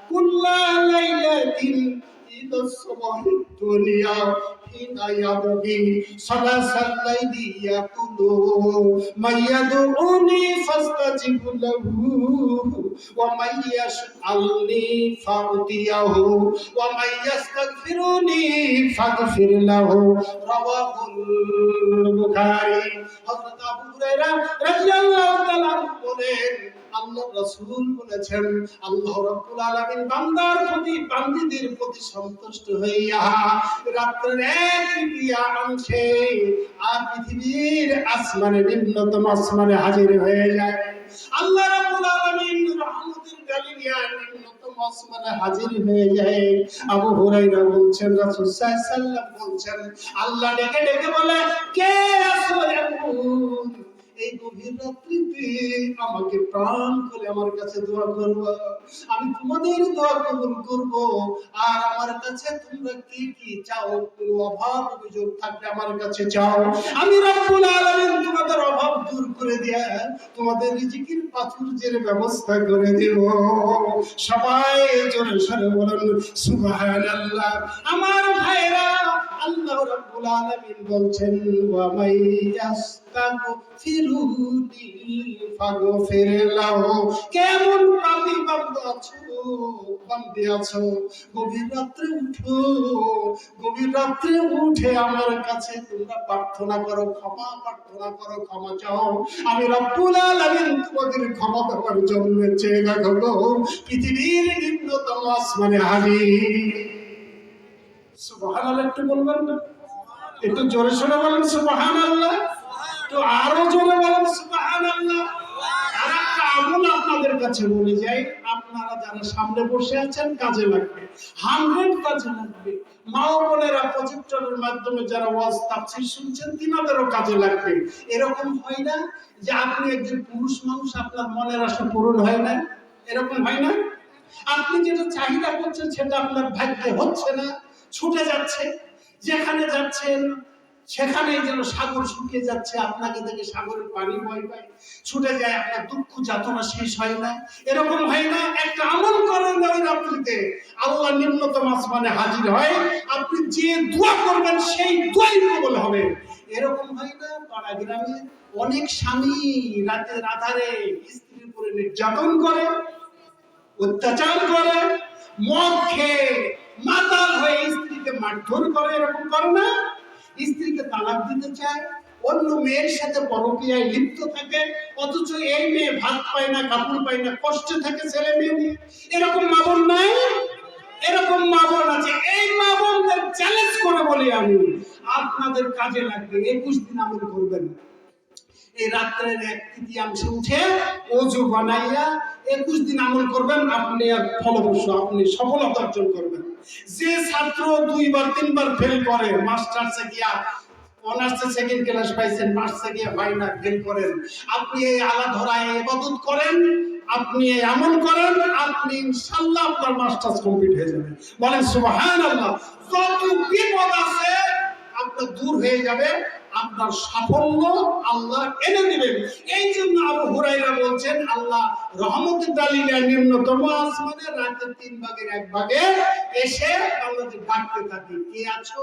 কুল্লা লাইলাতিন ইলা সামাহিদ দুনিয়া হিনা ইয়াবগি সালাসাল লাইলি ইয়াকুলু মাইয়াদউনি ফাস্তাজিবু লাহু ওয়া মাইয়াসআলনি ফাউতিয়াহু ওয়া মাইয়াস্তাগফিরুনি ফাগফির লাহু রাওয়াহুল বুখারী। হযরত আবু হুরায়রা রাদিয়াল্লাহু তাআলা বলেন, আল্লাহ রাসূল বলেছেন, আল্লাহ রাব্বুল আলামিন বান্দার প্রতি, বান্দীদের প্রতি সন্তুষ্ট হইয়া রাত্রের এক তৃতীয়াংশে আর পৃথিবীর আসমানে, নিম্নতম আসমানে হাজির হয়ে যায়। আল্লাহ রাব্বুল আলামিন রহমতের গালি নিয়ে নিম্নতম আসমানে হাজির হয়ে যায়। আবু হুরায়রা বলছেন, রাসূল সাল্লাল্লাহু আলাইহি ওয়াসাল্লাম বলছেন, আল্লাহ ডেকে ডেকে বলে, কে আছো এখন এই গভীর রাত্রিতে আমাকে প্রাণ করে আমার কাছে দোয়া করবা, আমি তোমাদের দোয়া কবুল করব। আর আমার কাছে তোমরা কি কি চাও, কোনো অভাব অভিযোগ থাকলে আমার কাছে চাও, আমি রব্বুল আলামিন তোমাদের অভাব দূর করে দিয়া তোমাদের রিজিকের প্রাচুর্যের ব্যবস্থা করে দেব। সবাই জোরে সরে বলেন সুবহানাল্লাহ। আমার ভাইরা, আল্লাহ রাব্বুল আলামিন বলছেন, ওয়া মাইয়াস্তাগফিরুনি ফাগফির লাহু। কেমন পাপী বান্দা আছো, বান্দী আছো, গভীর রাত্রে উঠো, গভীর রাত্রে উঠে আমার কাছে তোমরা প্রার্থনা করো, ক্ষমা প্রার্থনা করো, ক্ষমা চাও, আমি রব্বুল আলামিন তোমাদের ক্ষমা দেওয়ার জন্য চেয়ে রাখবো পৃথিবীর নিম্নতম আসমানে হাজির। সুবহানাল্লাহ একটু বলবেন না? একটু জোরে সোরে বলেন সুবহানাল্লাহ, তো আরো জোরে বলেন সুবহানাল্লাহ। আর একটা আমল আপনাদের কাছে বলে যাই, আপনারা যারা সামনে বসে আছেন কাজে লাগবে, 100 কাজে লাগবে। মা ও বোনেরা প্রজেক্টরের মাধ্যমে যারা ওয়াজ তাফসীর শুনছেন তিনাদেরও কাজে লাগবে। এরকম হয় না যে আপনি একজন পুরুষ মানুষ, আপনার মনের আশা পূরণ হয় না? এরকম হয় না? আপনি যেটা চাহিদা করছেন সেটা আপনার ভাগ্যে হচ্ছে না, ছুটে যাচ্ছে, যেখানে যাচ্ছেন সেখানেই যেন সাগর শুকিয়ে যাচ্ছে, আপনাকে দেখে সাগরের পানি বয় পায়, ছুটে যায়, আপনার দুঃখ যাতনা শেষ হয় না। এরকম হয় না? একটা আমল করেন ওই রাত্রিতে, আল্লাহ নিম্নতম আসমানে হাজির হয়, আপনি যে দোয়া করবেন সেই দোয়াই কবুল হবে। এরকম হয় না? পাড়া গ্রামে অনেক স্বামী রাতের আধারে স্ত্রীর উপরে নির্যাতন করে, অত্যাচার করে, মদ খেয়ে মাতাল হয়ে স্ত্রীকে মারধর করে, এরকম করে না? স্ত্রীকে তালাক দিতে চায়, অন্য মেয়ের সাথে পরকীয়ায় লিপ্ত থাকে, অথচ এই মেয়ে ভাত পায় না, কাপড় পায় না, কষ্টে থাকে ছেলে মেয়ে নিয়ে। এরকম মা বোন নাই? এরকম মা বোন আছে। এই মা বোনদের চ্যালেঞ্জ করে বলি আমি, আপনাদের কাজে লাগবে 21 দিন আমল করবেন। এই রাত্রের এক তৃতীয়াংশে উঠে ওযু বানাইয়া 21 দিন আমল করবেন, আপনি আর ফলপ্রসূ, আপনি সফলতা অর্জন করবেন। যে ছাত্র 2 বার 3 বার ফেল করে, মাস্টার্সে গিয়া অনার্সে সেকেন্ড ক্লাস পাইছেন, মাস্টার্সে গিয়া হয় না, ফেল করেন, আপনি এই আলা ধরায় ইবাদত করেন, আপনি এই আমল করেন, আপনি ইনশাআল্লাহ আপনার মাস্টার্স কমপ্লিট হয়ে যাবে। বলেন সুবহানাল্লাহ। যত বিপদ আছে আপনার দূর হয়ে যাবে, আপনার সাফল্য আল্লাহ এনে দিবেন। এই জন্য আবু হুরায়রা বলছেন, আল্লাহ রহমতের ডালিলে নিম্নতম আসমানে রাতের 3 ভাগের 1 ভাগে এসে আল্লাহকে ডাকতে থাকে, কে আছো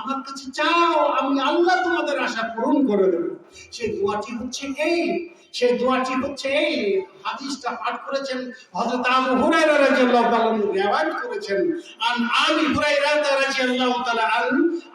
আমার কাছে চাও, আমি আল্লাহ তোমাদের আশা পূরণ করে দেব। সেই দোয়াটি হচ্ছে এই, সেই দোয়াটি হচ্ছে এই। হাদিসটা পাঠ করেছেন হযরত আবু হুরায়রা রাদিয়াল্লাহু তাআলা রিওয়ায়াত করেছেন, আন আবি হুরায়রা রাদিয়াল্লাহু তাআলা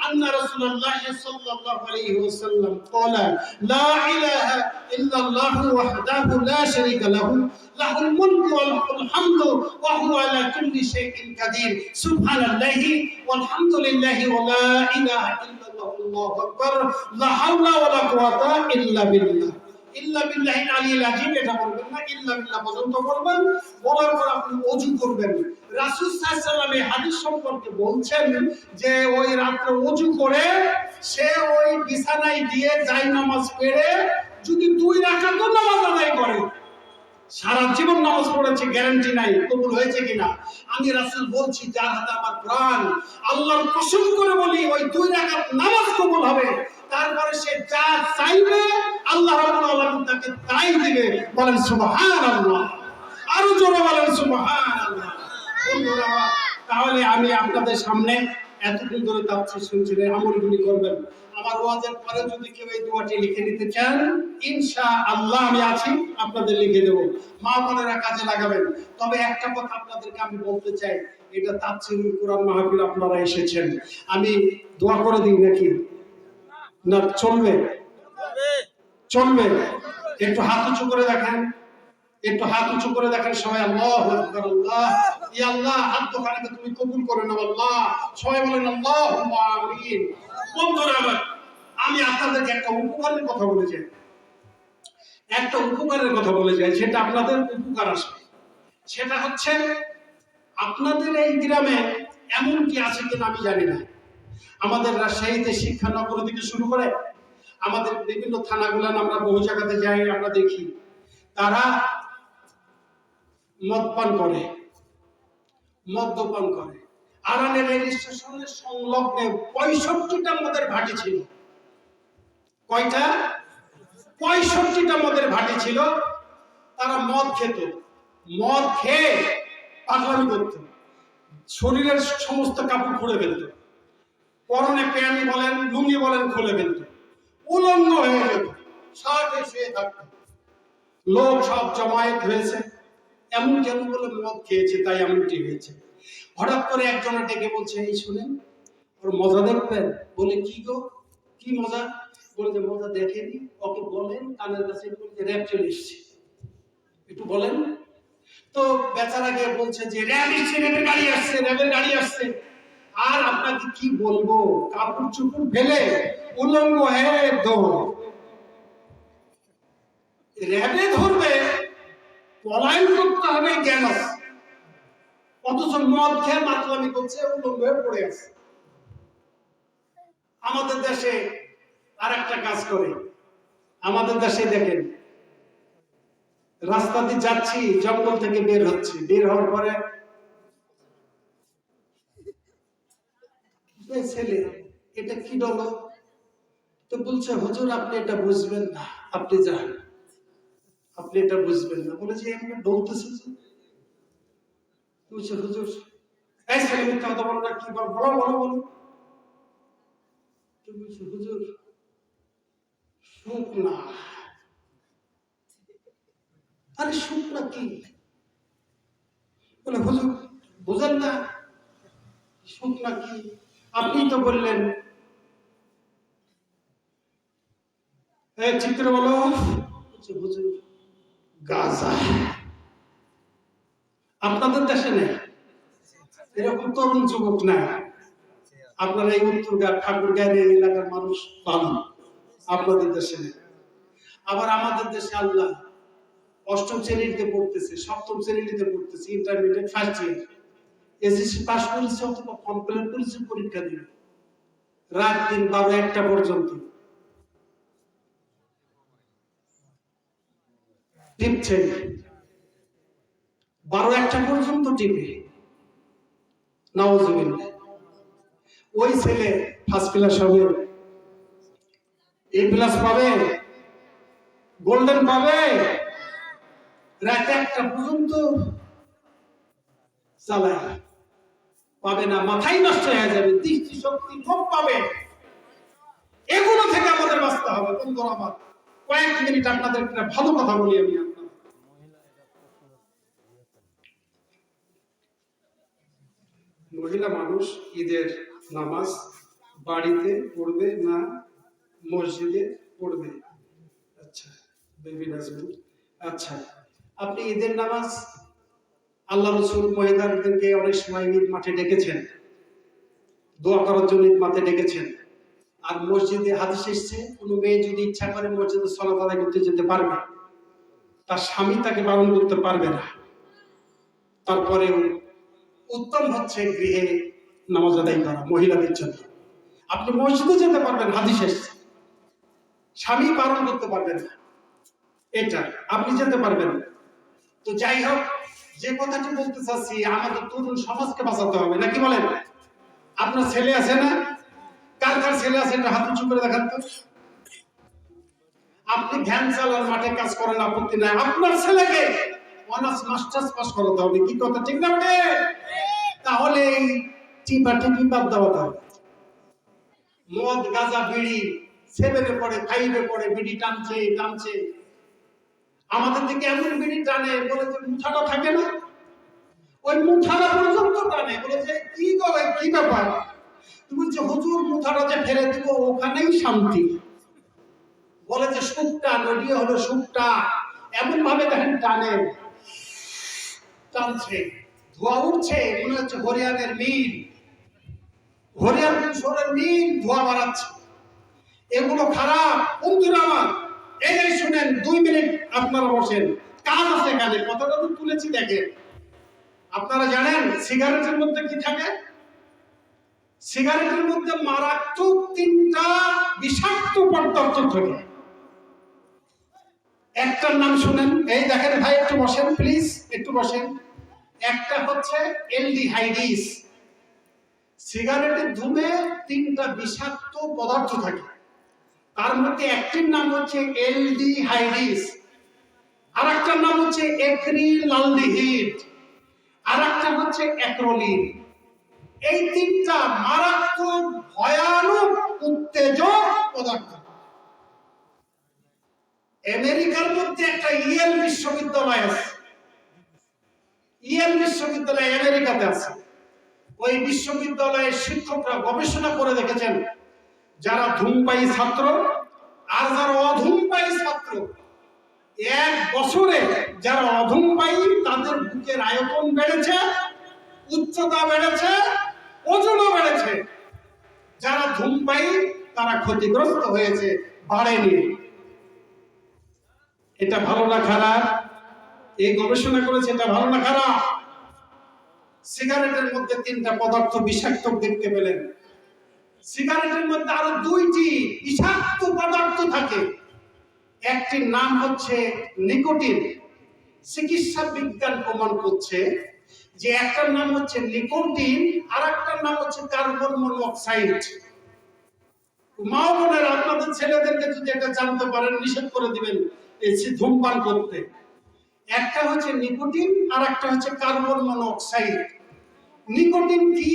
আন্না রাসূলুল্লাহ সাল্লাল্লাহু আলাইহি ওয়াসাল্লাম ক্বালা লা ইলাহা ইল্লাল্লাহু ওয়াহদাহু লা শারীকা লাহু লাহুল মুলকু ওয়া লাহুল হামদু ওয়া হুয়া আলা কুল্লি শাইইন কাদির সুবহানাল্লাহি ওয়াল হামদুলিল্লাহি ওয়া লা ইলাহা ইল্লাল্লাহু আল্লাহু আকবার লা হাওলা ওয়া লা কুওয়াতা ইল্লা বিল্লাহ। ইল্লা বিল্লাহিল আলিয়্যিল আযীম এটা বলবেন না, ইল্লা বিল্লাহ পর্যন্ত বলবেন। বলার পর আপনি ওযু করবেন। রাসূল সাল্লাল্লাহু আলাইহি ওয়াসাল্লাম এই হাদিস সম্পর্কে বলছেন যে ওই রাতে ওযু করে সে ওই বিছানায় গিয়ে জায়নামাজ পড়ে যদি 2 রাকাত নামাজ আদায় করে, সারা জীবন নামাজ পড়েছে, গ্যারান্টি নাই কবুল হয়েছে কিনা। আমি রাসূল বলছি, যার হাতে আমার প্রাণ, আল্লাহর কসম করে বলি ওই 2 রাকাত নামাজ কবুল হবে। তারপরে সে যা চাইবে আল্লাহ রাব্বুল আলামিন তাকে তাই দিবে। বলেন সুবহানাল্লাহ, আরো জোরে বলেন সুবহানাল্লাহ। বন্ধুরা, তাহলে আমি আপনাদের সামনে এতদিন ধরে তাফসীর শুনছেন, এই আমলগুলি করবেন। আমার ওয়াজের পরে যদি কেউ এই দোয়াটি লিখে নিতে চান, ইনশাআল্লাহ আমি আছি, আপনাদের লিখে দেবো। মা বোনেরা কাজে লাগাবেন। তবে একটা কথা আপনাদেরকে আমি বলতে চাই, এটা তাফসীরুল কুরআন মাহফিল, আপনারা এসেছেন, আমি দোয়া করে দিই নাকি না? চলবে? চলবে? একটু হাত উঁচু করে দেখেন, একটু হাত উঁচু করে দেখেন সবাই। আল্লাহু আকবার। আল্লাহ, ইয়া আল্লাহ, হাত দোকানকে তুমি কবুল করে নাও আল্লাহ। সবাই বলেন আল্লাহুম্মা আমিন। বন্ধুরা আমার, আমি আপনাদেরকে একটা উপকারের কথা বলে যাই, একটা উপকারের কথা বলে যাই, সেটা আপনাদের উপকার আসবে। সেটা হচ্ছে, আপনাদের এই গ্রামে এমন কি আছে কিনা আমি জানি না, আমাদের রাজশাহীতে শিক্ষানগর থেকে শুরু করে আমাদের বিভিন্ন থানাগুলো আমরা বহু জায়গাতে যাই, আমরা দেখি তারা মদ্যপান করে, মদ্যপান করে। আরানের রেল স্টেশনের সংলগ্নে 65টা মদের ভাটি ছিল। কয়টা? 65টা মদের ভাটি ছিল। তারা মদ খেত, মদ খেয়ে পাগলামি করত, শরীরের সমস্ত কাপড় খুলে ফেলত, পরনে প্যান্ট বলেন লুঙ্গি বলেন খুলে ফেলত, উলঙ্গ হয়ে যেত, শার্টে শুয়ে থাকত। লোক সব জমায়েত হয়েছে, এমন কেন বলে মদ খেয়েছে তাই এমনটি হয়েছে। হঠাৎ করে একজনে ডেকে বলছে, এই শুনেন, ওর মজা দেখবেন। বলে কি গো, কি মজা? বলে যে মজা দেখেনি, ওকে বলেন কানের কাছে র্যাব চলে এসছে, একটু বলেন। তো বেচারা গিয়ে বলছে যে র্যাব এসছে, র্যাবের গাড়ি আসছে, র্যাবের গাড়ি আসছে। আর আপনাকে কি বলবো, কাপড় চুপড় ফেলে উলঙ্গ হয়ে দৌড়। র্যাবে ধরবে, পলায়ন করতে হবে কেন? অথচ মদ খেয়ে মাতলামি করছে, উলঙ্গ হয়ে পড়ে আছে। আমাদের দেশে আর একটা কাজ করে, আমাদের দেশে দেখেন, রাস্তাতে যাচ্ছি, জঙ্গল থেকে বের হচ্ছে, বের হওয়ার পরে ছেলে, এটা কি ডলো? তো বলছে, হুজুর আপনি এটা বুঝবেন না, আপনি যান, আপনি এটা বুঝবেন না। বলে যে এমনি ডলতেছে। বলছে হুজুর, এই ছেলে মিথ্যা কথা বলো না, কি বলো বলো বলো। বলছে হুজুর সুখ না। আরে সুখ না কি? বলে হুজুর বুঝেন না সুখ না কি? আপনি তো বললেন। চিত্র বলো। হুজুর গাঁজা। আপনাদের দেশে নেই, এরকম তরুণ যুবক নাই। আপনারা এই উত্তরগাঁ ঠাকুরগাঁয়ের এলাকার মানুষ ভালো, আপনাদের দেশে নেই। আবার আমাদের দেশে আল্লাহ 8ম শ্রেণীতে পড়তেছে, 7ম শ্রেণীতে পড়তেছে, intermediate first year, SSC pass করেছে অথবা কমপ্লিট করেছে, পরীক্ষা দিবে রাত দিন 12-1টা পর্যন্ত টিপছে, 12-1টা পর্যন্ত টিপে। নাউজুবিল্লাহ। ওই ছেলে ফার্স্ট ক্লাস হবে, এ প্লাস পাবে, গোল্ডেন পাবে, রাত 1টা পর্যন্ত চালায়, পাবে না, মাথায় নষ্ট হয়ে যাবে, দৃষ্টি শক্তি কম পাবে। এগুলো থেকে আমাদের বাঁচতে হবে। বন্ধুরা আমার, কয়েক মিনিট আপনাদের একটা ভালো কথা বলি আমি। মহিলা মানুষ ঈদের নামাজ বাড়িতে পড়বে না মসজিদে পড়বে? আচ্ছা বেবি নাজমুল, আচ্ছা আপনি ঈদের নামাজ, আল্লাহ রাসূল মহিলাদেরকে অনেক সময় ঈদ মাঠে ডেকেছেন, দোয়া করার জন্য ঈদ মাঠে ডেকেছেন। আর মসজিদে হাদিস এসেছে, কোনো মেয়ে যদি ইচ্ছা করে মসজিদে সালাত আদায় করতে যেতে পারবে, তার স্বামী তাকে বারণ করতে পারবে না। তারপরে উত্তম হচ্ছে গৃহে নামাজ আদায় করা মহিলাদের জন্য। আপনি মসজিদে যেতে পারবেন, হাদিস এসেছে, স্বামী বারণ করতে পারবেন না, এটা আপনি যেতে পারবেন। তো যাই হোক, যে কথাটি বলতে চাচ্ছি, আমাদের তরুণ সমাজকে বাঁচাতে হবে, নাকি বলেন? আপনার ছেলে আছে না? কার কার ছেলে আছে একটা হাত উঁচু করে দেখান তো। আপনি ভ্যান চালান, মাঠে কাজ করেন, আপত্তি নাই, আপনার ছেলেকে অনার্স মাস্টার্স পাস করাতে হবে। কি কথা ঠিক না? তাহলে টিপা টিপি বাদ দেওয়া হবে। মদ গাঁজা বিড়ি 7-এ পড়ে 5-এ পড়ে বিড়ি টানছে টানছে, আমাদের দিকে এমন বিড়ি টানে বলে যে মুঠাটা থাকে না, ওই মুঠাটা পর্যন্ত টানে, বলে যে কি করে কি ব্যাপার, তুমি যে হুজুর মুঠাটা যে ফেলে দিব ওখানেই শান্তি, বলে যে সুখটা নদী হলো সুখটা, এমন ভাবে দেখেন টানে টানছে, ধোয়া উঠছে মনে হচ্ছে হরিয়ানের মিল, হরিয়ান কিশোরের মিল ধোয়া বাড়াচ্ছে। এগুলো খারাপ বন্ধুরা আমার। এই শুনেন 2 মিনিট আপনারা বসেন, কাজ আছে এখানে, কথাটা তো তুলেছি দেখেন। আপনারা জানেন সিগারেটের মধ্যে কি থাকে? সিগারেটের মধ্যে মারাত্মক 3টা বিষাক্ত পদার্থ থাকে। একটার নাম শুনেন, এই দেখেন ভাই একটু বসেন প্লিজ, একটু বসেন। একটা হচ্ছে এলডিহাইডিস। সিগারেটের ধূমে 3টা বিষাক্ত পদার্থ থাকে, তার মধ্যে একটির নাম হচ্ছে এলডিহাইডিস, আর একটার নাম হচ্ছে অ্যাক্রিলালডিহিড, আর একটা হচ্ছে অ্যাক্রোলিন। এই 3টা মারাত্মক ভয়ানক উত্তেজক পদার্থ। আমেরিকার মধ্যে একটা ইয়েল বিশ্ববিদ্যালয় আছে, ইয়েল বিশ্ববিদ্যালয় আমেরিকাতে আছে। ওই বিশ্ববিদ্যালয়ের শিক্ষকরা গবেষণা করে দেখেছেন, যারা ধূমপায়ী ছাত্র আর যারা অধূমপায়ী ছাত্র, 1 বছরে যারা অধূমপায়ী তাদের বুকের আয়তন বেড়েছে, উচ্চতা বেড়েছে, ওজনও বেড়েছে। যারা ধূমপায়ী তারা ক্ষতিগ্রস্ত হয়েছে, বাড়েনি। এটা ভালো না খারাপ? এই গবেষণা করেছে, এটা ভালো না খারাপ? সিগারেটের মধ্যে 3টা পদার্থ বিষাক্ত দেখতে পেলেন। সিগারেটের মধ্যে আরো 2টি বিষাক্ত পদার্থ থাকে। একটির নাম হচ্ছে নিকোটিন। চিকিৎসা বিজ্ঞান প্রমাণ করছে যে একটার নাম হচ্ছে নিকোটিন, আর একটার নাম হচ্ছে কার্বন মনোক্সাইড। মা বোনের আপনাদের ছেলেদেরকে যদি এটা জানতে পারেন, নিষেধ করে দিবেন এই ধূমপান করতে। একটা হচ্ছে নিকোটিন আর একটা হচ্ছে কার্বন মনোক্সাইড। নিকোটিন কি?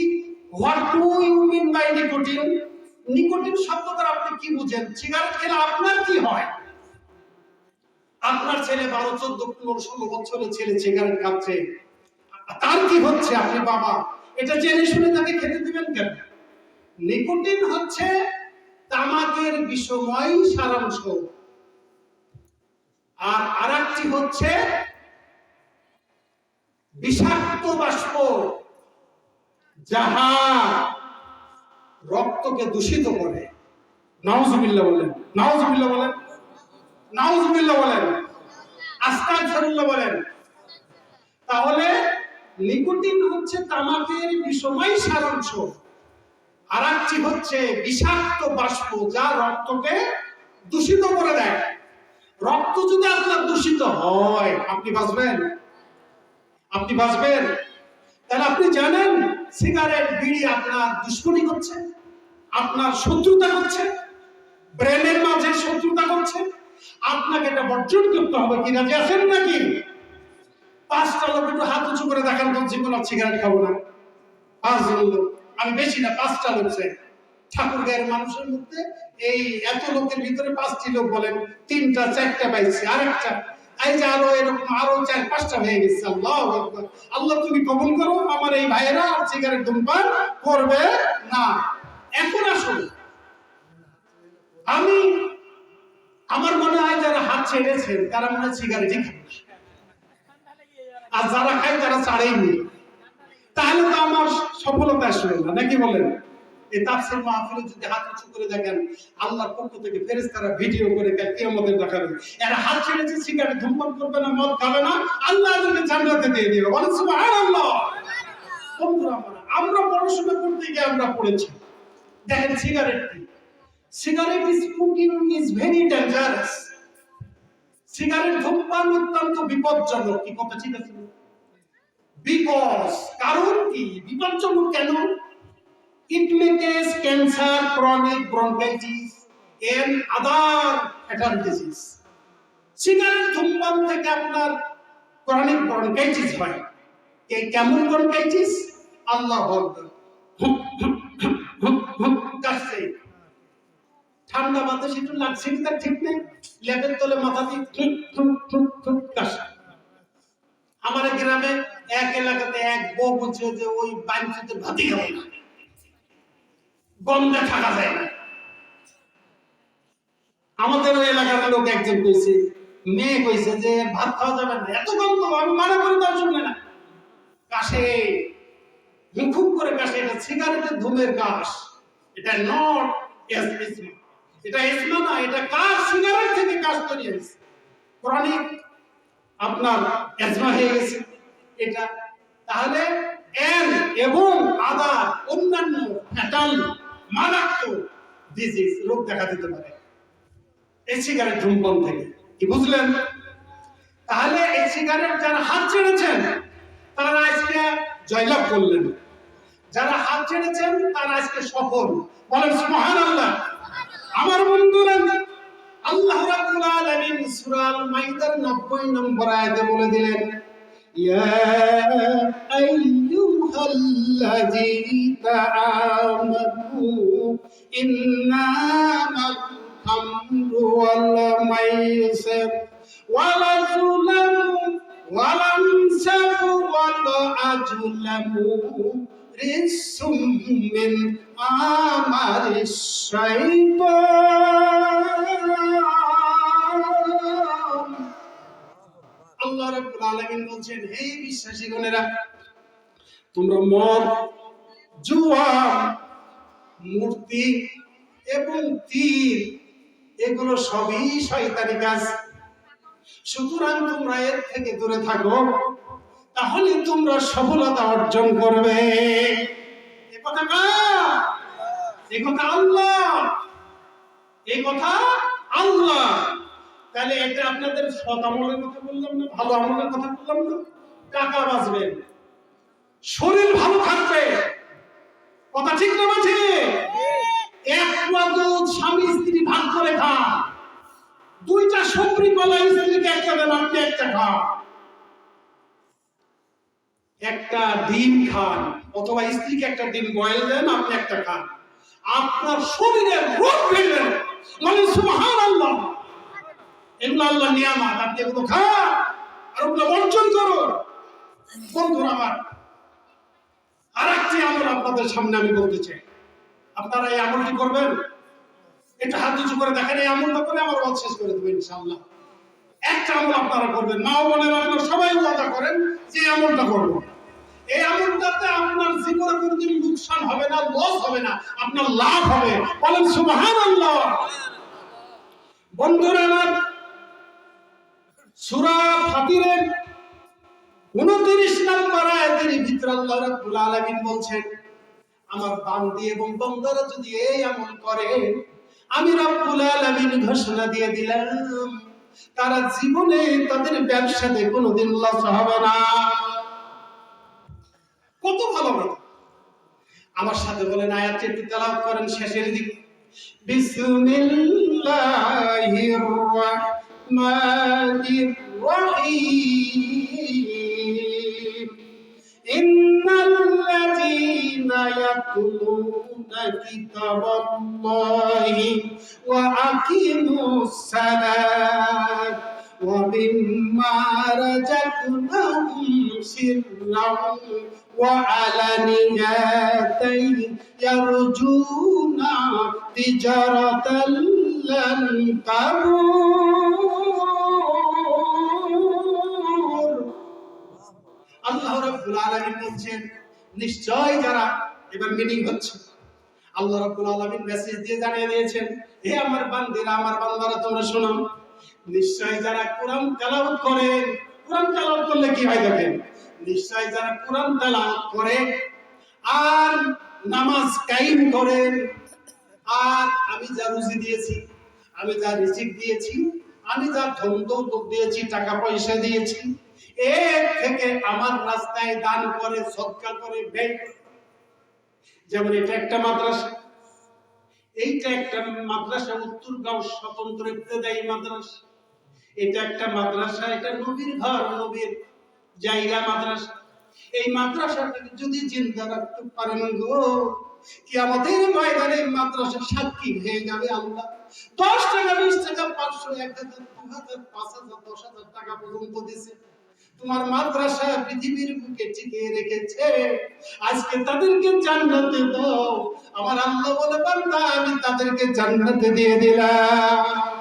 What do you mean by nicotine? Nicotine শব্দ দ্বারা আপনি কি বুঝেন? সিগারেট খেলে আপনার কি হয়? আপনার ছেলে 12, 14, 15, 16 বছরের ছেলে সিগারেট খাচ্ছে, তার কি হচ্ছে? আপনি বাবা এটা জেনে শুনে তাকে খেতে দিবেন কেন? নিকোটিন হচ্ছে তামাকের বিষময় সারাংশ, আর আরেকটি হচ্ছে বিষাক্ত বাষ্প, যাহা রক্তকে দূষিত করে। নাউজুবিল্লাহ বলেন, নাউজুবিল্লাহ বলেন, নাউজুবিল্লাহ বলেন, আস্তাগফিরুল্লাহ বলেন। তাহলে নিকোটিন হচ্ছে তামাকের বিষময় সারাংশ, আর একটি হচ্ছে বিষাক্ত বাষ্প, যা রক্তকে দূষিত করে দেয়। রক্ত যদি আপনার দূষিত হয়, আপনি বাঁচবেন? আপনি বাঁচবেন? তাহলে আপনি জানেন সিগারেট বিড়ি আপনার দুশ্মনী করছে, আপনার শত্রুতা করছে, ব্রেনের মাঝে শত্রুতা করছে। আপনাকে এটা বর্জন করতে হবে। কি রাজি আছেন নাকি? 5টা লোক একটু হাত উঁচু করে দেখান তো, জীবন আর সিগারেট খাবো না। 5 জন লোক, আমি বেশি না, 5টা লোক। ঠাকুর গায়ের মানুষের মধ্যে এই এত লোকের ভিতরে 5টি লোক বলেন, 3টা 4টা পাইছে, আরেকটা এই যে আরো এরকম আরো 4-5টা হয়ে গেছে। আল্লাহু আকবার। আল্লাহ তুমি কবুল করো, আমার এই ভাইয়েরা আর সিগারেট ধূমপান করবে না। এখন আসুন, আমি আমার মনে হয় যারা হাত ছেড়েছেন তারা মনে হয় সিগারেটই খান, আর যারা খায় তারা ছাড়েইনি। তাহলে তো আমার সফলতা আসবে না, নাকি বলেন? এই তাফসীর মাহফিলে যদি হাত উঁচু করে দেখেন, আল্লাহর পক্ষ থেকে ফেরেশতারা ভিডিও করে কিয়ামতের দেখাবে, এরা হাত ছেড়েছে, সিগারেট ধূমপান করবে না, মদ খাবে না, আল্লাহ এদেরকে জান্নাতে দিয়ে দিবে। বলেন সুবহানাল্লাহ। বন্ধুরা আমার, আমরা পড়াশোনা করতে গিয়ে আমরা পড়েছি, দেখেন সিগারেট কি? Cigarette smoking is very dangerous. Cigarette ধূমপান অত্যন্ত বিপজ্জনক। কি কথা ঠিক আছে? বিকজ, কারণ কি বিপজ্জনক কেন? It may cause cancer, chronic bronchitis, and other fatal disease. Cigarette ধূমপান থেকে আপনার ক্রনিক ব্রনকাইটিস হয়। কেমন ব্রনকাইটিস? আল্লাহু আকবার। আসছে, ঠান্ডা বাতাস একটু লাগছে কি তার ঠিক নেই, লেপের তলে মাথা দিয়ে ঠুক ঠুক ঠুক ঠুক কাশে। আমার গ্রামে এক এলাকাতে এক বউ বলছে যে ওই বাঞ্চিতে ভাতি খাবে না, গন্ধে থাকা যায় না। আমাদের ওই এলাকার লোক একজন কইছে, মেয়ে কইছে যে ভাত খাওয়া যাবে না, এত গন্ধ, আমি মানা করি তাও শুনবে না, কাশে, খুব করে কাশে। এটা সিগারেটের ধূমের কাশ, এটা নট এসমা, এটা এসমা না, এটা কাশ, সিগারেট থেকে কাশ তৈরি হয়েছে, ক্রনিক আপনার এজমা হয়ে গেছে এটা। তাহলে এন এবং আদার অন্যান্য ফ্যাটাল মারাত্মক ডিজিজ রোগ দেখা দিতে পারে এই সিগারেট ধূমপান থেকে, কি বুঝলেন? তাহলে এই সিগারেট যারা হাত ছেড়েছেন তারা আজকে জয়লাভ করলেন, যারা হাত ছেড়েছেন তারা আজকে সফল, বলেন সুবহানাল্লাহ। আমার বন্ধুরা, আল্লাহ রাব্বুল আলামিন সূরা আল মাইদার 90 নম্বর আয়াতে বলে দিলেন, ইয়া আইয়ুহাল্লাযীনা আমানু ইন্নামাল খামরু ওয়াল মাইসির ওয়াল আযলামু ওয়াল আনসাবু ওয়াল আজলামু রিজসুম মিন আমালিশ শাইতান। আল্লাহ রাব্বুল আলামিন বলছেন, হে বিশ্বাসীগণেরা, তোমরা মদ, জুয়া, মূর্তি এবং তীর এগুলো সবই শয়তানি কাজ। সুতরাং তোমরা এর থেকে দূরে থাকো, তাহলে তোমরা সফলতা অর্জন করবে। এ কথা কার? এ কথা আল্লাহ, এই কথা আল্লাহ। তাহলে এটা আপনাদের সৎ আমলের কথা বললাম না, ভালো আমলের কথা বললাম না? টাকা বাঁচবে, শরীর ভালো থাকবে, কথা ঠিক না ঠিক? এক পোয়া দুধ স্বামী স্ত্রী ভাগ করে খান, দুইটা সবরি কলা স্ত্রীকে একটা দেন, আপনি একটা খান, একটা ডিম খান, অথবা স্ত্রীকে একটা ডিম বয়েল দেন, আপনি একটা খান, আপনার শরীরের রোগ ফেলবে না। বলেন সুবহানাল্লাহ। এগুলো আল্লাহ নিয়ামত, আপনি এগুলো খান আর ওগুলো বর্জন করুন। বন্ধুরা আমার, আর একটি আমল আপনাদের সামনে আমি বলতে চাই, আপনারা এই আমলটি করবেন। এটা হাত উঁচু করে দেখেন, এই আমলটা করে আমার ওয়াজ শেষ করে দেবেন ইনশাআল্লাহ। একটা আমল আপনারা করবেন, মা ও বোনেরা আপনারা সবাই ওয়াদা করেন যে আমলটা করব। এই আমলটাতে আপনার জীবনে কোনোদিন লোকসান হবে না, লস হবে না, আপনার লাভ হবে। বলেন সুবহানাল্লাহ। বন্ধুরা আমার, সূরা ফাতিরের 29 নম্বর আয়াতের ভিতরে আল্লাহ রাব্বুল আলামিন বলছেন, আমার বান্দী এবং বান্দারা যদি এই আমল করে, আমি রাব্বুল আলামিন ঘোষণা দিয়ে দিলাম তারা জীবনে তাদের ব্যবসাতে কোনোদিন লস হবে না। কত ভালো কথা! আমার সাথে বলেন, আয়াতটি একটু তেলাওয়াত করেন শেষের দিকে। বিসমিল্লাহির রাহমানির রাহিম। ইন্নাল্লাযীনা ইয়াতলুনা কিতাবাল্লাহি ওয়া আকিমুস সালাত ওয়া মিম্মা রাযাকনাহুম সিররান ওয়া আলানিয়াতান ইয়ারজুনা তিজারাতাল লান তাবুর। আল্লাহ রাব্বুল আলামিন বলছেন, নিশ্চয় যারা, এবার মিনিং হচ্ছে, আল্লাহ রাব্বুল আলামিন মেসেজ দিয়ে জানিয়ে দিয়েছেন, হে আমার বান্দীরা, আমার বান্দারা, তোমরা শোনো, নিশ্চয় যারা কোরআন তেলাওয়াত করে, কোরআন তেলাওয়াত করলে কি হয় দেখেন, নিশ্চয় যারা কোরআন তেলাওয়াত করে আর নামাজ কায়েম করেন, আর আমি যা রুজি দিয়েছি, আমি যা রিজিক দিয়েছি, আমি যা ধন দৌলত দিয়েছি, টাকা পয়সা দিয়েছি, এর থেকে আমার রাস্তায় দান করে, সদকা করে, ব্যয় করে। যেমন এটা একটা মাদ্রাসা, এইটা একটা মাদ্রাসা, উত্তরগাঁও স্বতন্ত্র ইবতেদায়ী মাদ্রাসা। এটা একটা মাদ্রাসা, এটা নবীর ঘর, নবীর জায়গা মাদ্রাসা। এই মাদ্রাসাটাকে যদি জিন্দা রাখতে পারেন গো, কিয়ামতের ময়দানে মাদ্রাসা সাক্ষী হয়ে যাবে আল্লাহ। 10 টাকা 20 টাকা 500 1000 2000 5000 10000 টাকা পর্যন্ত দিয়েছে, তোমার মাদ্রাসা পৃথিবীর বুকে টিকিয়ে রেখেছে, আজকে তাদেরকে জান্নাতে দাও। আমার আল্লাহ বলে, বান্দা আমি তাদেরকে জান্নাতে দিয়ে দিলাম।